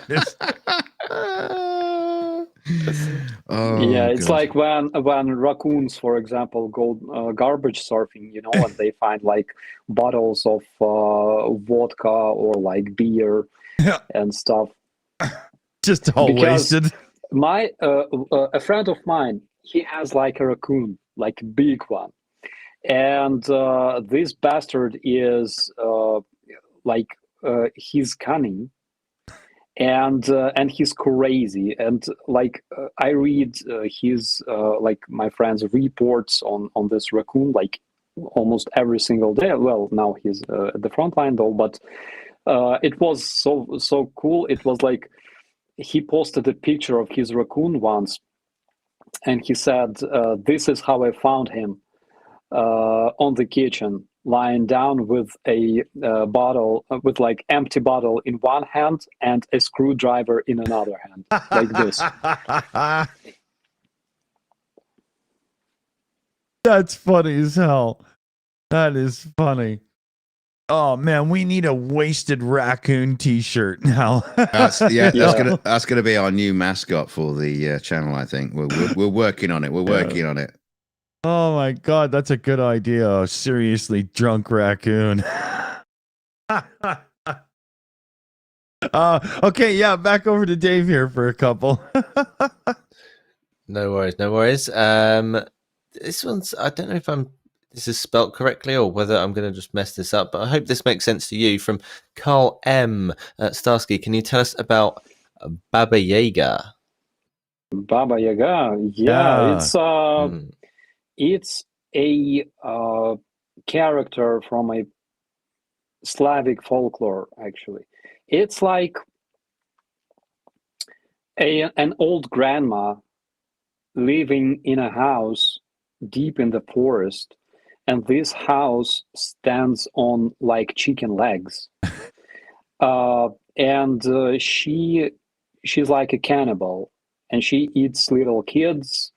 S3: Oh,
S2: Yeah, it's
S3: God.
S2: like when raccoons, for example, go garbage surfing, and they find like bottles of vodka or like beer
S1: Yeah.
S2: and stuff.
S1: Just all
S2: Because-
S1: wasted.
S2: My a friend of mine, he has like a raccoon, like a big one, and this bastard is he's cunning. And he's crazy, and like I read his like my friend's reports on this raccoon like almost every single day. Well, now he's at the Frontline though, but it was so cool. It was like he posted a picture of his raccoon once, and he said, "This is how I found him on the kitchen." Lying down with a bottle, with like empty bottle in one hand and a screwdriver in another hand, like this.
S1: That's funny as hell. That is funny. Oh man, we need a wasted raccoon T-shirt now.
S3: That's
S2: Yeah.
S3: that's gonna be our new mascot for the channel. I think we're working on it. We're working on it.
S1: Oh my god, that's a good idea. A seriously drunk raccoon. Okay, yeah, back over to Dave here for a couple.
S4: No worries. This one's, I don't know if this is spelt correctly or whether I'm going to just mess this up, but I hope this makes sense to you. From Carl M. Starsky, can you tell us about Baba Yaga?
S2: Baba Yaga,
S1: Yeah.
S2: it's a character from a Slavic folklore. Actually, it's like an old grandma living in a house deep in the forest, and this house stands on like chicken legs. And she's like a cannibal, and she eats little kids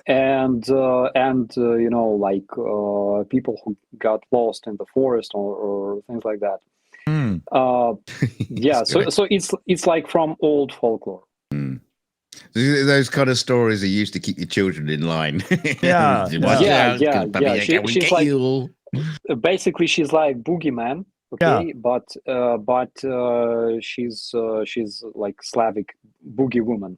S2: and like people who got lost in the forest or things like that.
S1: Hmm.
S2: Yeah, so it's like from old folklore.
S3: Those kind of stories are used to keep your children in line.
S1: Yeah,
S3: Watch
S2: yeah,
S3: out,
S2: yeah,
S3: 'cause Baba
S2: yeah.
S3: Yaga will
S2: She's
S3: get
S2: like
S3: you all.
S2: basically she's like boogeyman, okay, but she's like Slavic boogie woman.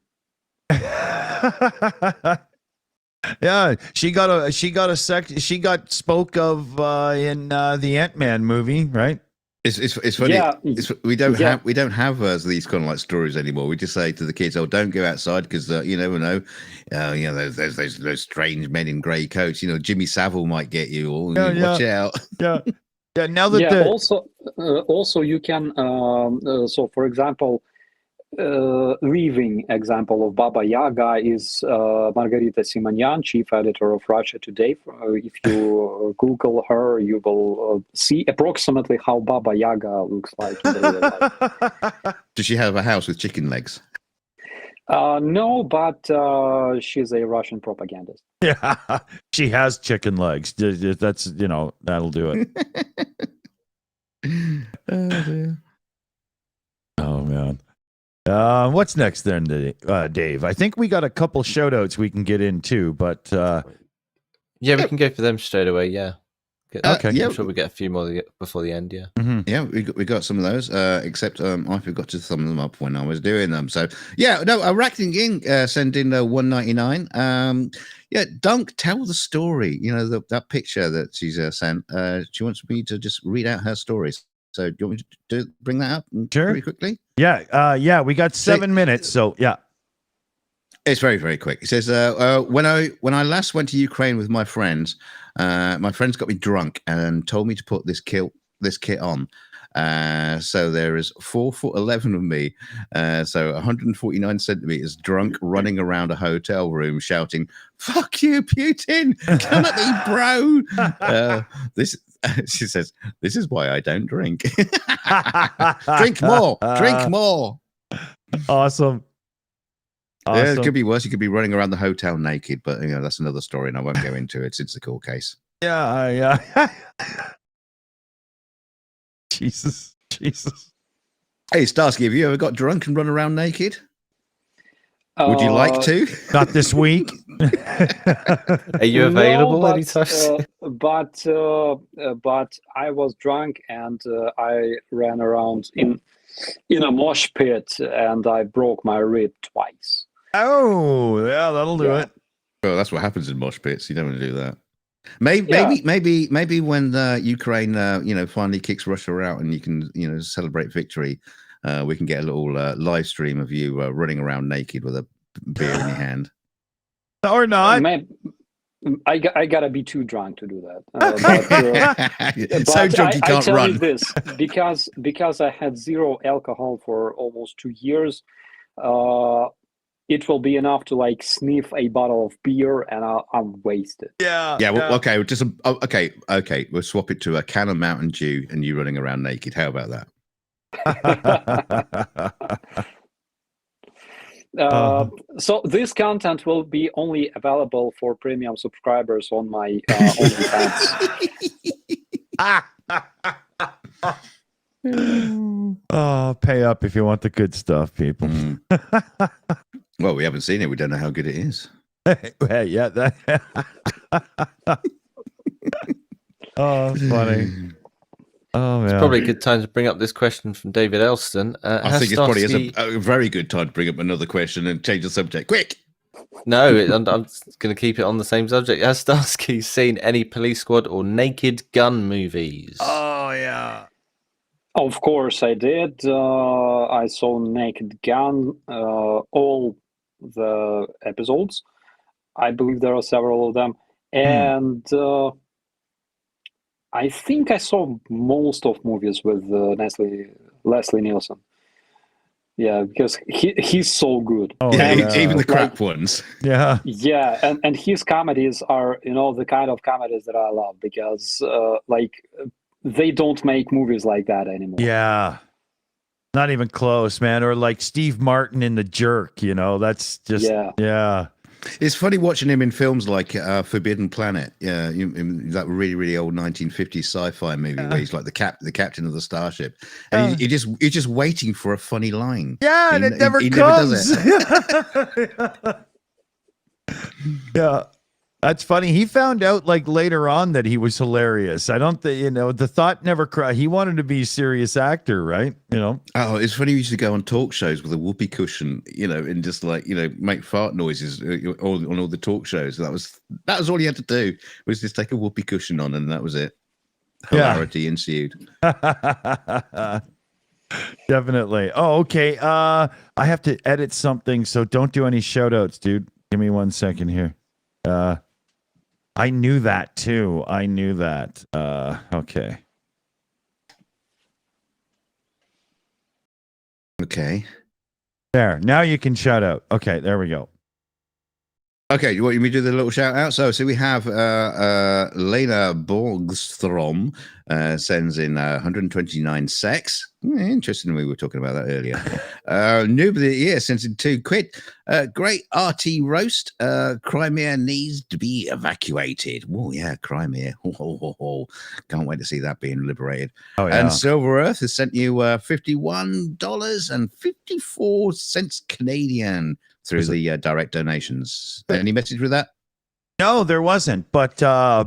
S1: Yeah, she got spoke of in the Ant-Man movie, right?
S3: It's funny.
S2: Yeah,
S3: We don't
S2: yeah.
S3: have these kind of like stories anymore. We just say to the kids, "Oh, don't go outside because you never know. There's those strange men in grey coats. Jimmy Savile might get you. Or watch out."
S1: Yeah, yeah. Now that
S2: Yeah, also you can so for example, living example of Baba Yaga is Margarita Simonyan, chief editor of Russia Today. If you Google her, you will see approximately how Baba Yaga looks like in real life.
S3: Does she have a house with chicken legs?
S2: No, but she's a Russian propagandist.
S1: Yeah, she has chicken legs. That's that'll do it.
S3: Oh, dear.
S1: Oh man. What's next then, Dave? I think we got a couple shout outs we can get into, but
S4: Yeah, we can go for them straight away. Yeah.
S1: Okay.
S3: Yeah,
S4: I'm sure we get a few more before the end. Yeah.
S3: yeah, we got some of those. Except I forgot to sum them up when I was doing them. So yeah, no, Arachne Ging sent in 199. Yeah, Dunk, tell the story. That picture that she's sent. She wants me to just read out her stories. So do you want me to bring that up
S1: Sure.
S3: very quickly?
S1: Yeah. We got 7 minutes, so yeah.
S3: It's very, very quick. It says, when I last went to Ukraine with my friends got me drunk and told me to put this kit on. So there is 4'11" of me, so 149 centimeters, drunk, running around a hotel room, shouting, "Fuck you, Putin! Come at me, bro!" She says, "This is why I don't drink. Drink more, drink more."
S1: Awesome.
S3: Yeah, it could be worse. You could be running around the hotel naked, but that's another story, and I won't go into it. It's a court case.
S1: Yeah. Jesus.
S3: Hey, Starsky, have you ever got drunk and run around naked? Would you like to?
S1: Not this week.
S4: Are you available
S2: No,
S4: anytime soon?
S2: but I was drunk and I ran around in a mosh pit and I broke my rib twice.
S1: Oh, yeah, that'll do it.
S3: Well, that's what happens in mosh pits. You don't want to do that. Maybe when Ukraine, finally kicks Russia out and you can, celebrate victory, we can get a little live stream of you running around naked with a beer in your hand.
S1: Or not.
S2: I gotta be too drunk to do that.
S3: So drunk you can't
S2: I tell
S3: run.
S2: you this because I had zero alcohol for almost 2 years. It will be enough to like sniff a bottle of beer and I'm wasted.
S1: Yeah.
S3: Well, okay. Just okay. We'll swap it to a can of Mountain Dew and you running around naked. How about
S2: that? So this content will be only available for premium subscribers on my OnlyFans.
S1: Oh, pay up if you want the good stuff, people.
S3: Well, we haven't seen it. We don't know how good it is.
S1: Hey, yeah. Oh, funny. Oh, man.
S4: It's probably a good time to bring up this question from David Elston.
S3: I think it's probably a very good time to bring up another question and change the subject. Quick!
S4: No, I'm going to keep it on the same subject. Has Starsky seen any Police Squad or Naked Gun movies?
S1: Oh, yeah.
S2: Of course I did. I saw Naked Gun, all the episodes. I believe there are several of them. And I think I saw most of movies with Leslie Nielsen. Yeah, because he's so good.
S1: Oh,
S3: Yeah,
S1: yeah.
S3: even the
S2: Like,
S3: crap ones.
S1: Yeah.
S2: yeah, and his comedies are, the kind of comedies that I love, because they don't make movies like that anymore.
S1: Yeah. Not even close, man. Or like Steve Martin in The Jerk, that's just, yeah.
S3: It's funny watching him in films like Forbidden Planet. Yeah, that really, really old 1950s sci-fi movie where he's like the captain of the starship, and you're just waiting for a funny line.
S1: Yeah, and it never
S3: he
S1: comes.
S3: Never does it.
S1: Yeah. That's funny. He found out like later on that he was hilarious. I don't think, the thought never crossed. He wanted to be a serious actor, right?
S3: Oh, it's funny. We used to go on talk shows with a whoopee cushion, and just like make fart noises on all the talk shows. That was all you had to do, was just take a whoopee cushion on, and that was it. Hilarity ensued.
S1: Definitely. Oh, okay. I have to edit something, so don't do any shout outs, dude. Give me 1 second here. I knew that too. I knew that. Okay.
S3: Okay.
S1: There. Now you can shout out. Okay, there we go.
S3: Okay, you want me to do the little shout out? So we have Lena Borgstrom sends in 129 sex. Interesting, we were talking about that earlier. Noob of the year sends in £2. Great RT roast. Crimea needs to be evacuated. Oh yeah, Crimea. Can't wait to see that being liberated.
S1: Oh yeah.
S3: And Silver Earth has sent you $51.54 Canadian through the direct donations. Any message with that?
S1: No, there wasn't, but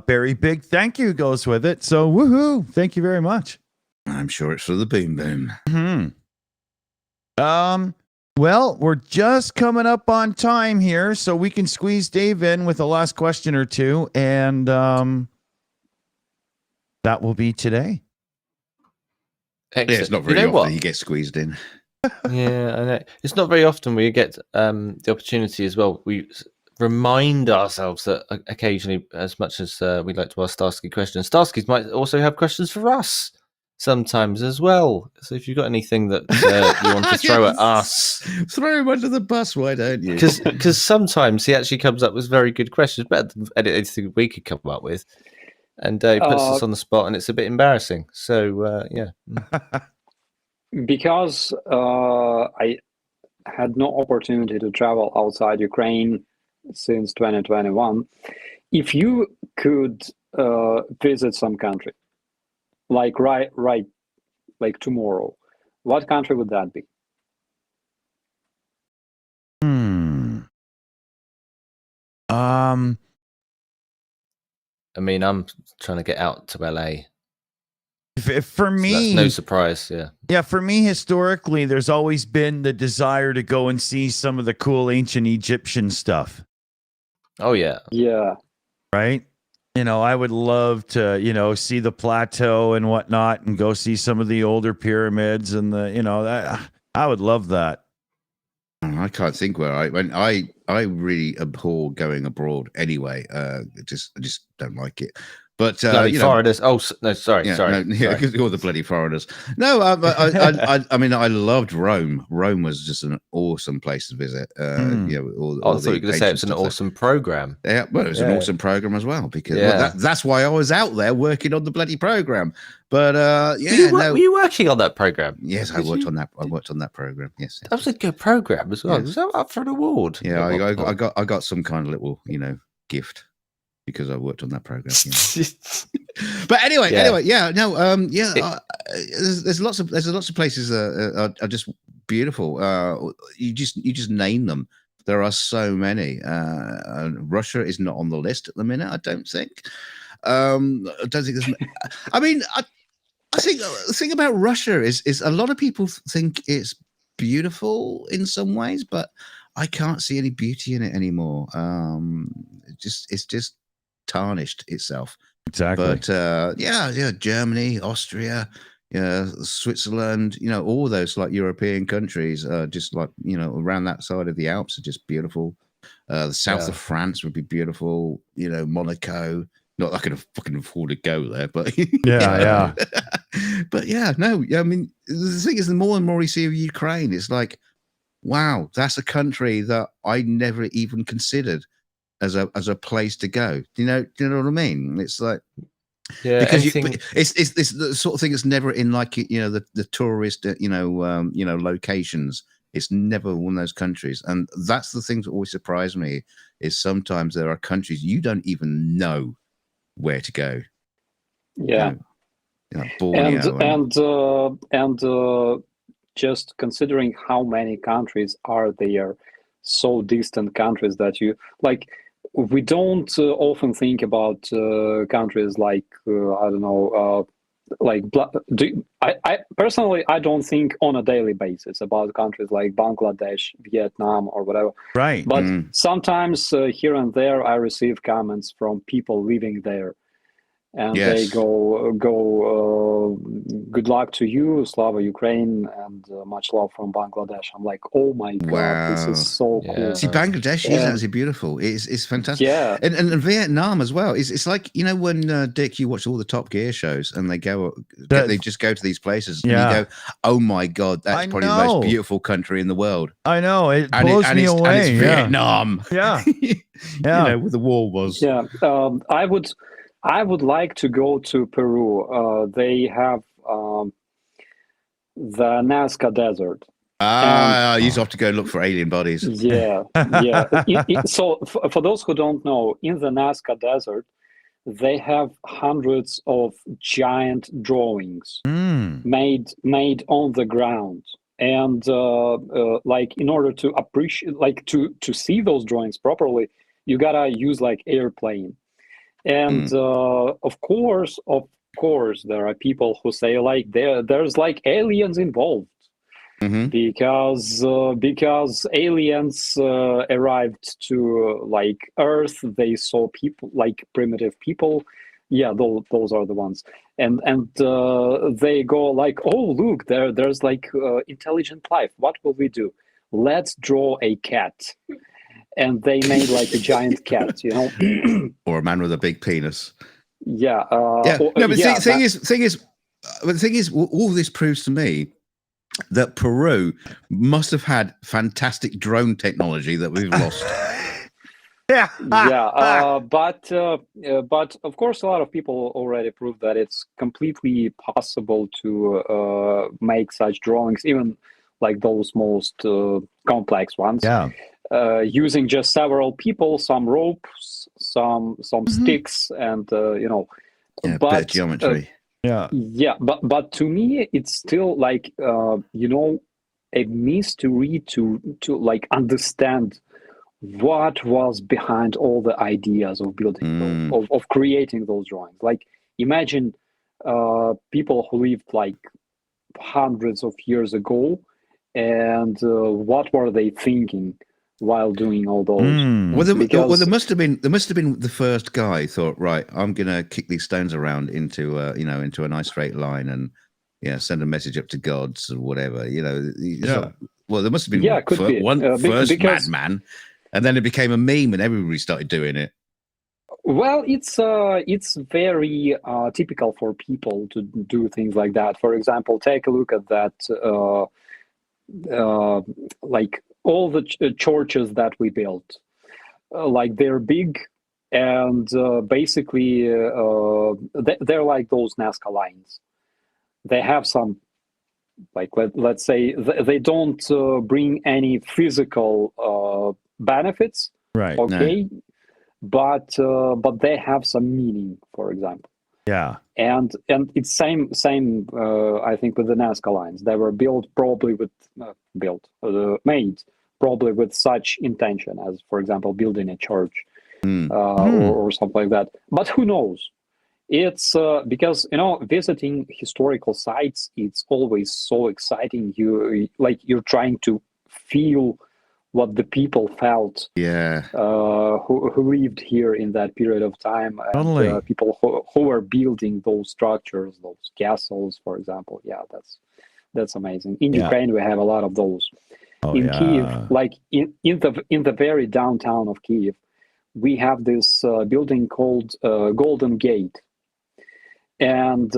S1: very big thank you goes with it. So woohoo! Thank you very much.
S3: I'm sure it's for the boom boom.
S1: Well, we're just coming up on time here, so we can squeeze Dave in with a last question or two, and that will be today.
S3: Yeah, it's not very often you get squeezed in.
S4: Yeah, I know. It's not very often we get the opportunity as well. We remind ourselves that occasionally, as much as we'd like to ask Starsky questions, Starskys might also have questions for us sometimes as well. So if you've got anything that you want to throw at us,
S3: throw him under the bus, why don't you?
S4: Because sometimes he actually comes up with very good questions, better than anything we could come up with. And he puts us on the spot, and it's a bit embarrassing. So, yeah.
S2: Because I had no opportunity to travel outside Ukraine since 2021, if you could visit some country, like right, like tomorrow, what country would that be?
S4: I mean, I'm trying to get out to LA.
S1: For me,
S4: so that's no surprise.
S1: Yeah, for me, historically, there's always been the desire to go and see some of the cool ancient Egyptian stuff.
S4: Oh, yeah.
S2: Yeah.
S1: Right? I would love to, see the plateau and whatnot and go see some of the older pyramids and I would love that.
S3: I can't think where I went. I really abhor going abroad anyway. I just don't like it. But
S4: foreigners. Oh no, sorry.
S3: No, because you're the bloody foreigners. No, I mean, I loved Rome. Rome was just an awesome place to visit.
S4: I thought you were going to say it's an awesome program.
S3: Yeah, well, it was an awesome program as well because that's why I was out there working on the bloody program. But
S4: were you working on that program?
S3: Yes, I worked on that. I worked on that program. Yes,
S4: that was a good program as well. Yes. Was that up for an award?
S3: Yeah, I got some kind of little gift. Because I worked on that program, but anyway, there's lots of places that are just beautiful. You just name them. There are so many. Russia is not on the list at the minute. I don't think. I don't think there's. I mean, I think the thing about Russia is a lot of people think it's beautiful in some ways, but I can't see any beauty in it anymore. It's just tarnished itself.
S1: Exactly.
S3: But Germany, Austria, Switzerland, all those like European countries are just like, around that side of the Alps are just beautiful. The south of France would be beautiful, Monaco. Not that I can fucking afford to go there, but But yeah, no, I mean, the thing is, the more and more we see of Ukraine, it's like, wow, that's a country that I never even considered as a place to go. Do you know what I mean? It's like,
S4: Yeah,
S3: because
S4: anything.
S3: it's the sort of thing that's never in, like, the tourist locations. It's never one of those countries, and that's the thing that always surprised me, is sometimes there are countries you don't even know where to go.
S2: Yeah.
S3: Borneo
S2: And just considering how many countries are there, so distant countries that you like, we don't often think about countries like I don't know, I personally, I don't think on a daily basis about countries like Bangladesh, Vietnam, or whatever.
S1: Right.
S2: But sometimes here and there, I receive comments from people living there, and they
S3: Yes.
S2: go good luck to you, Slava Ukraine, and much love from Bangladesh. I'm like, oh my god, this
S3: Wow.
S2: is so
S4: Yeah.
S2: cool.
S3: See, Bangladesh is
S2: Yeah.
S3: actually beautiful. It's fantastic.
S2: Yeah.
S3: And Vietnam as well. It's like, when Dick, you watch all the Top Gear shows, and they just go to these places, and
S1: Yeah.
S3: you go, oh my god, that's
S1: I
S3: probably the
S1: know.
S3: most beautiful country in the world.
S1: I know. It
S3: And
S1: blows me
S3: it's
S1: away. Yeah.
S3: Vietnam.
S1: Yeah. Yeah.
S3: Where the war was.
S2: Yeah, I would like to go to Peru. They have the Nazca Desert.
S3: I used to have to go look for alien bodies.
S2: Yeah, yeah. So for those who don't know, in the Nazca Desert, they have hundreds of giant drawings made on the ground. And like, in order to appreciate, like to see those drawings properly, you gotta use like airplane. And of course, there are people who say like there's like aliens involved, because aliens arrived to like Earth. They saw people, like primitive people. Yeah, those are the ones. And they go like, oh look, there's like intelligent life. What will we do? Let's draw a cat. And they made like a giant cat,
S3: Or a man with a big penis.
S2: Yeah.
S3: Yeah. No, but the thing is, all this proves to me that Peru must have had fantastic drone technology that we've lost.
S1: Yeah.
S2: But of course, a lot of people already proved that it's completely possible to make such drawings, even like those most complex ones.
S1: Yeah.
S2: Using just several people, some ropes, some sticks, and
S3: Bit
S2: but
S3: of geometry.
S2: yeah, but to me, it's still like a mystery to like understand what was behind all the ideas of building of creating those drawings. Like, imagine people who lived like hundreds of years ago, and what were they thinking while doing all those?
S3: Well, there must have been the first guy who thought, right, I'm gonna kick these stones around into a nice straight line, and send a message up to gods or whatever. Well, there must have been one first madman, and then it became a meme, and everybody started doing it.
S2: Well, it's very typical for people to do things like that. For example, take a look at that, like all the churches that we built. Like, they're big, and basically they're like those Nazca lines. They have some, like, let's say they don't bring any physical benefits.
S1: Right.
S2: Okay. No. But they have some meaning, for example.
S1: Yeah.
S2: And it's same I think with the Nazca lines. They were built probably with made probably with such intention as, for example, building a church or something like that. But who knows? It's because visiting historical sites, it's always so exciting. You're trying to feel what the people felt, who lived here in that period of time, and
S1: Totally.
S2: People who were building those structures, those castles, for example. Yeah, that's amazing. In Ukraine, we have a lot of those. In Kyiv, like in the very downtown of Kyiv, we have this building called Golden Gate, and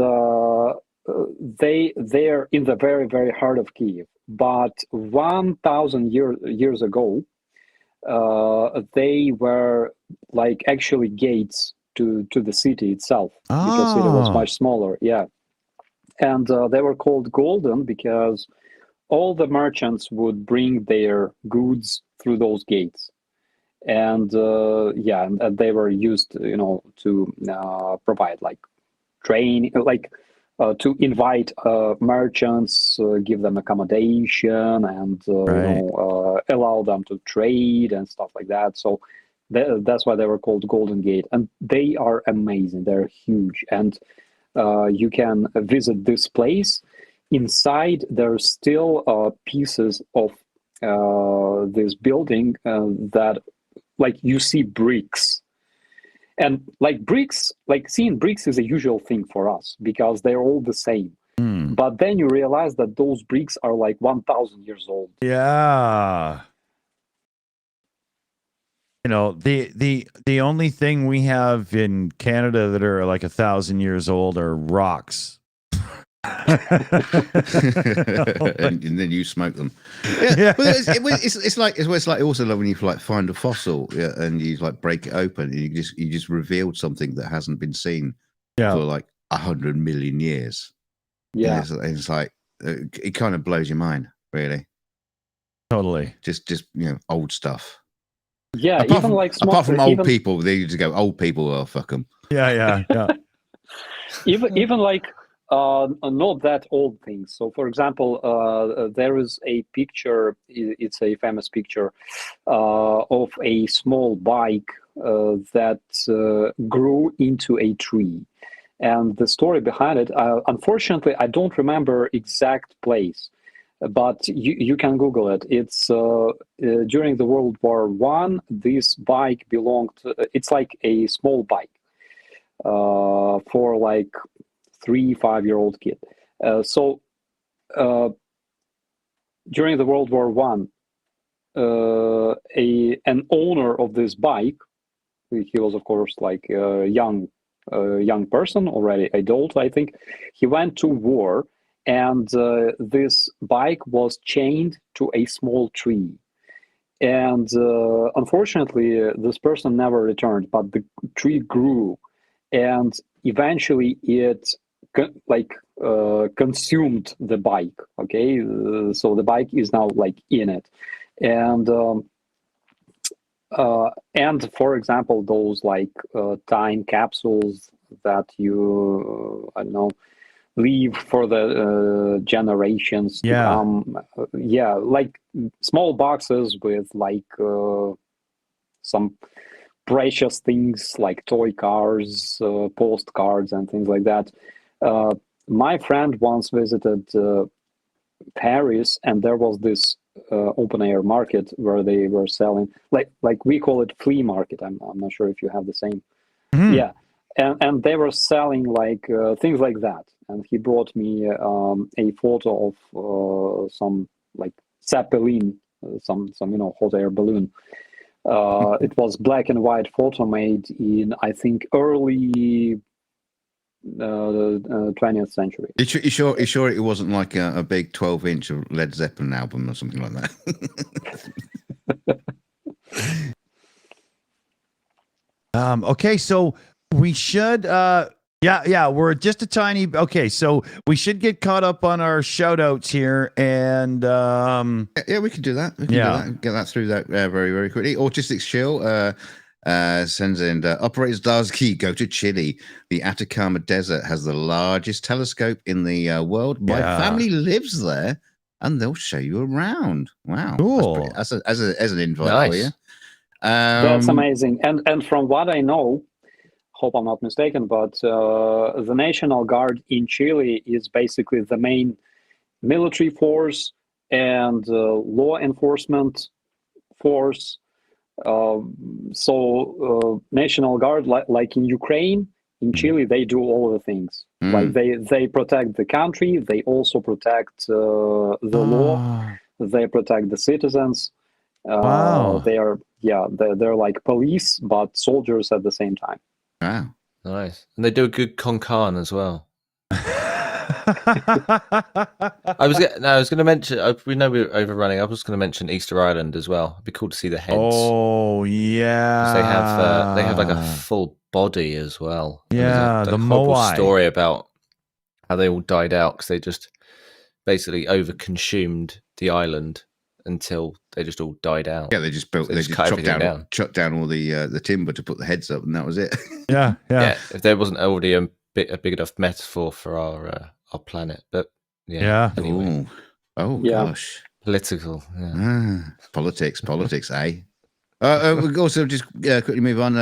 S2: they're in the very, very heart of Kiev. But 1,000 years ago, they were like actually gates to the city itself, because it was much smaller. Yeah, and they were called golden because all the merchants would bring their goods through those gates, and and they were used, to provide like train, like to invite merchants, give them accommodation, and allow them to trade and stuff like that. So that's why they were called Golden Gate, and they are amazing. They're huge, and you can visit this place. Inside, there's still pieces of this building that, like, you see bricks. And like bricks, like seeing bricks is a usual thing for us because they're all the same. But then you realize that those bricks are like 1,000 years old.
S1: Yeah. The only thing we have in Canada that are like 1,000 years old are rocks.
S3: and then you smoke them. Yeah. It's like also like when you like find a fossil, and you like break it open, and you just revealed something that hasn't been seen for like 100 million years.
S2: Yeah,
S3: it's like it kind of blows your mind, really.
S1: Totally.
S3: Just old stuff.
S2: Yeah,
S3: apart from old people, they used to go old people. Oh, fuck them.
S1: Yeah.
S2: even like not that old things. So, for example, there is a picture. It's a famous picture of a small bike that grew into a tree, and the story behind it. Unfortunately, I don't remember exact place, but you can Google it. It's during the World War I. This bike belonged. It's like a small bike for like 3-5-year-old kid. So during the World War I, an owner of this bike, he was of course like a young person, already adult, I think. He went to war, and this bike was chained to a small tree. And unfortunately, this person never returned, but the tree grew, and eventually it consumed the bike. Okay, so the bike is now like in it, and for example, those like time capsules that you I don't know, leave for the generations to come. Like small boxes with like some precious things like toy cars, postcards, and things like that. My friend once visited Paris, and there was this open air market where they were selling, like we call it flea market. I'm not sure if you have the same. Yeah, and they were selling like things like that. And he brought me a photo of some like Zeppelin, some hot air balloon. It was black and white photo made in, I think, early 20th century.
S3: You sure it wasn't like a big 12-inch of Led Zeppelin album or something like that?
S1: Okay, so we should we're just a tiny so we should get caught up on our shout outs here, and
S3: we can do that. We can do that. Get that through that very, very quickly. Autistic Shill sends in Operator Starsky, go to Chile. The Atacama Desert has the largest telescope in the world. My family lives there, and they'll show you around. Wow,
S1: cool.
S3: That's as an invite for you.
S2: That's amazing. And from what I know, hope I'm not mistaken, but the National Guard in Chile is basically the main military force and law enforcement force. So National Guard, like in Ukraine, in Chile, they do all the things. Like they protect the country. They also protect the law. They protect the citizens.
S1: Wow.
S2: They're like police, but soldiers at the same time.
S3: Wow.
S4: Nice. And they do a good con as well. I was going to mention. We know we're overrunning. I was going to mention Easter Island as well. It'd be cool to see the heads.
S1: Oh
S4: 'Cause
S1: yeah,
S4: they have like a full body as well. And there's
S1: yeah,
S4: a
S1: the
S4: horrible
S1: Moai.
S4: story about how they all died out because they just basically overconsumed the island until they just all died out.
S3: Yeah, they just built.
S4: So
S3: They
S4: just
S3: just
S4: cut
S3: chopped
S4: everything
S3: down,
S4: down.
S3: chopped down all the timber to put the heads up, and that was it.
S1: Yeah, yeah.
S4: Yeah, if there wasn't already a big enough metaphor for our planet, but yeah.
S1: Yeah.
S4: Anyway,
S3: Ooh. Oh
S2: Yeah.
S3: gosh.
S4: political. Yeah.
S3: Politics, eh? We also just quickly move on.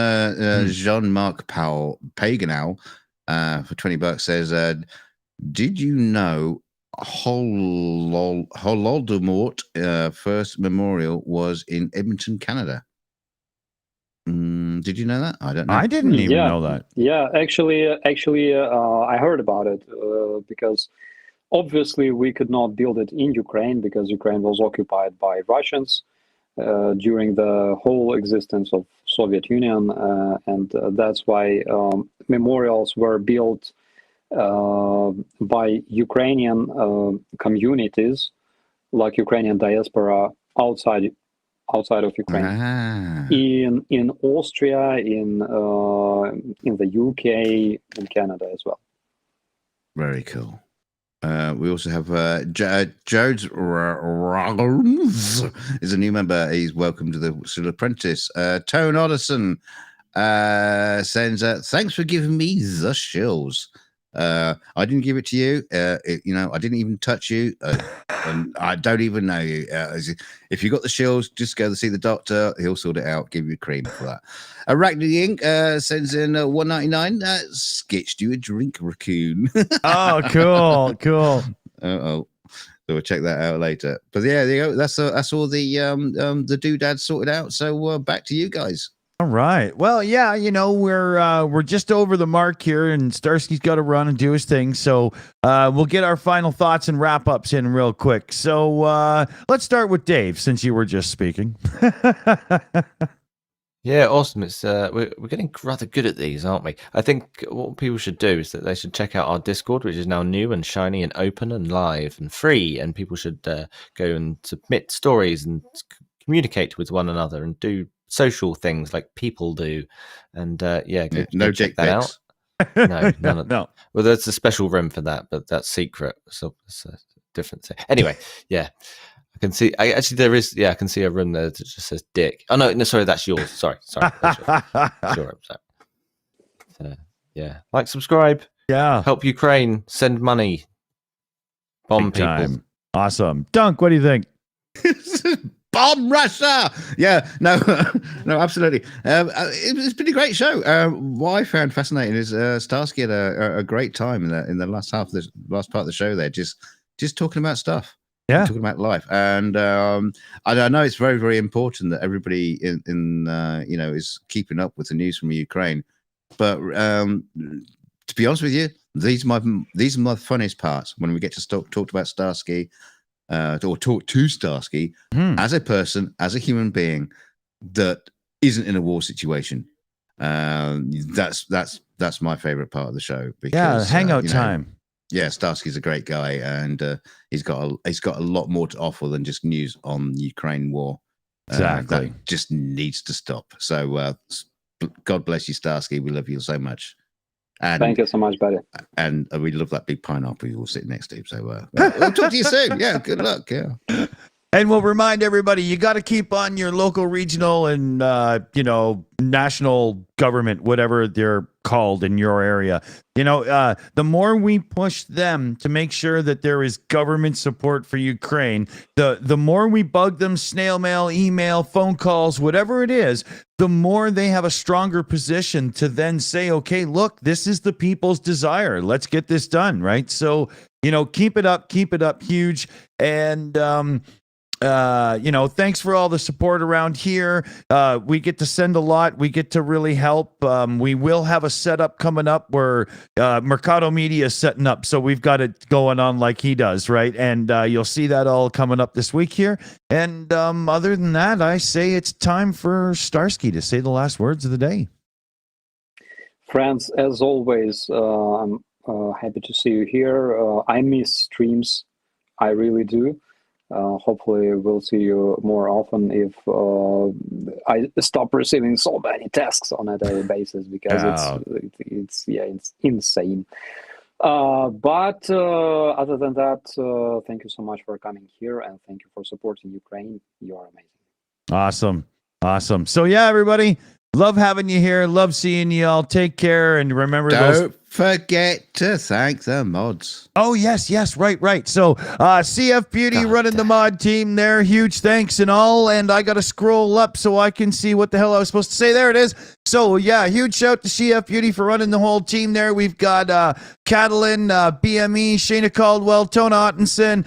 S3: Jean-Marc Paganow for $20 says, "Did you know Holodomor first memorial was in Edmonton, Canada?" Did you know that? I don't know.
S1: I didn't even
S2: Yeah.
S1: know that.
S2: Yeah, actually, I heard about it because obviously we could not build it in Ukraine because Ukraine was occupied by Russians during the whole existence of Soviet Union, and that's why memorials were built by Ukrainian communities, like Ukrainian diaspora outside of Ukraine. In Austria, in the UK, in Canada as well.
S3: Very cool. We also have Jodes is a new member. He's welcome to the Still Apprentice. Tone Oddison sends, "Thanks for giving me the shills. I didn't give it to you. I didn't even touch you, and I don't even know you. If you got the shills, just go to see the doctor. He'll sort it out. Give you cream for that." Arachne Inc. Sends in $1.99. "Sketched you a drink, raccoon."
S1: Oh, cool.
S3: So we'll check that out later. But yeah, there you go. That's all the doodads sorted out. So back to you guys.
S1: All right. Well, yeah, we're just over the mark here, and Starsky's got to run and do his thing. So we'll get our final thoughts and wrap ups in real quick. So let's start with Dave, since you were just speaking.
S4: Yeah, awesome. It's we're getting rather good at these, aren't we? I think what people should do is that they should check out our Discord, which is now new and shiny and open and live and free, and people should go and submit stories and communicate with one another and do social things like people do. And go check that out. No, none of
S1: No.
S4: Well, there's a special room for that, but that's secret, so it's a different thing. Anyway, yeah. I can see. I can see a room there that just says "Dick." Oh no, sorry, that's yours. Sorry. That's your episode. So, yeah, like, subscribe,
S1: Yeah.
S4: help Ukraine, send money, bomb
S3: Big
S4: people.
S3: time.
S1: Awesome. Dunk, what do you think?
S3: Bomb Russia! Yeah, no, absolutely. It's been a great show. What I found fascinating is Starsky had a great time in the last part of the show there, just talking about stuff.
S1: Yeah.
S3: Talking about life, and I know it's very, very important that everybody in is keeping up with the news from Ukraine. But to be honest with you, these are my funniest parts when we get to talk about Starsky, or talk to Starsky as a person, as a human being that isn't in a war situation. That's my favorite part of the show. Because,
S1: hangout time.
S3: Yeah, Starsky's a great guy, and he's got a lot more to offer than just news on the Ukraine war.
S1: Exactly.
S3: That just needs to stop. So God bless you, Starsky. We love you so much. And
S2: thank you so much, buddy.
S3: And we love that big pineapple you're all sitting next to. So we'll talk to you soon. Yeah, good luck. Yeah.
S1: And we'll remind everybody, you got to keep on your local, regional, and national government, whatever they're called in your area. The more we push them to make sure that there is government support for Ukraine, the more we bug them, snail mail, email, phone calls, whatever it is, the more they have a stronger position to then say, okay, look, this is the people's desire. Let's get this done, right? So, keep it up huge. And, thanks for all the support around here. We get to send a lot. We get to really help. We will have a setup coming up where Mercado Media is setting up. So we've got it going on like he does, right? And you'll see that all coming up this week here. And other than that, I say it's time for Starsky to say the last words of the day.
S2: Friends, as always, I'm Happy to see you here. I miss streams. I really do. Hopefully, we'll see you more often if I stop receiving so many tasks on a daily basis because
S1: Oh.
S2: it's insane. But other than that, thank you so much for coming here and thank you for supporting Ukraine. You are amazing.
S1: Awesome. So yeah, everybody, love having you here. Love seeing you all. Take care and remember those.
S3: Don't forget to thank the mods.
S1: Oh, yes, right. So, CF Beauty
S3: God
S1: running the mod team there. Huge thanks and all. And I got to scroll up so I can see what the hell I was supposed to say. There it is. So, yeah, huge shout to CF Beauty for running the whole team there. We've got Catalin, BME, Shayna Caldwell, Tona Ottenson,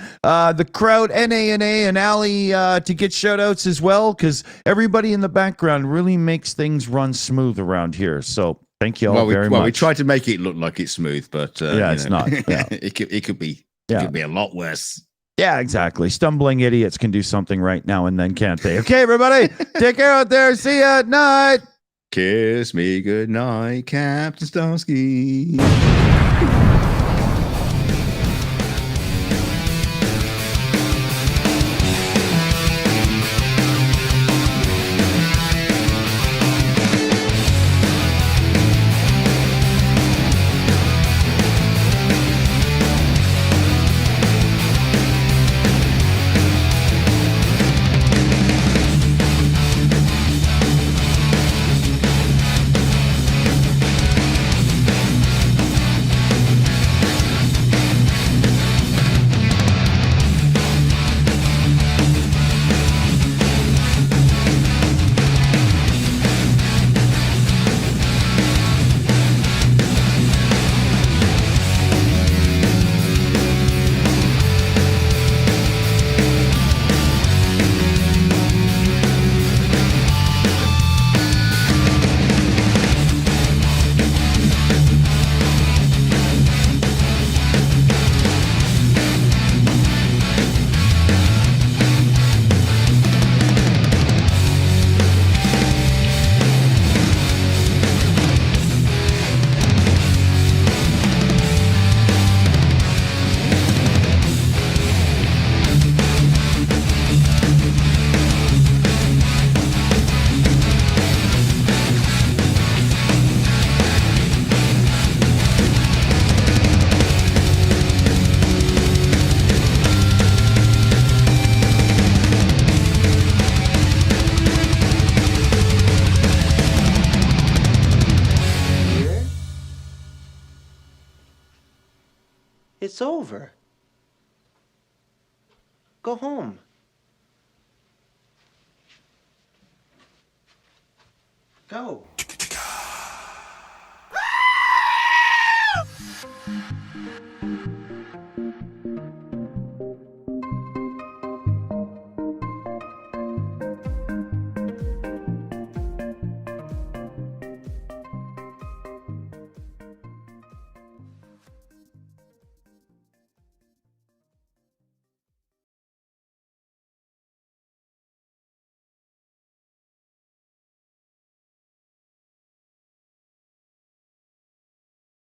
S1: the crowd, NA, and Ali to get shout outs as well because everybody in the background really makes things run smooth around here. So, thank you all very much.
S3: We tried to make it look like it's smooth, but
S1: it's not. Yeah.
S3: it could be.
S1: Yeah.
S3: It could be a lot worse.
S1: Yeah, exactly. Stumbling idiots can do something right now and then, can't they? Okay, everybody, take care out there. See ya at night.
S3: Kiss me goodnight, Captain Starsky.
S5: It's over. Go home. Go.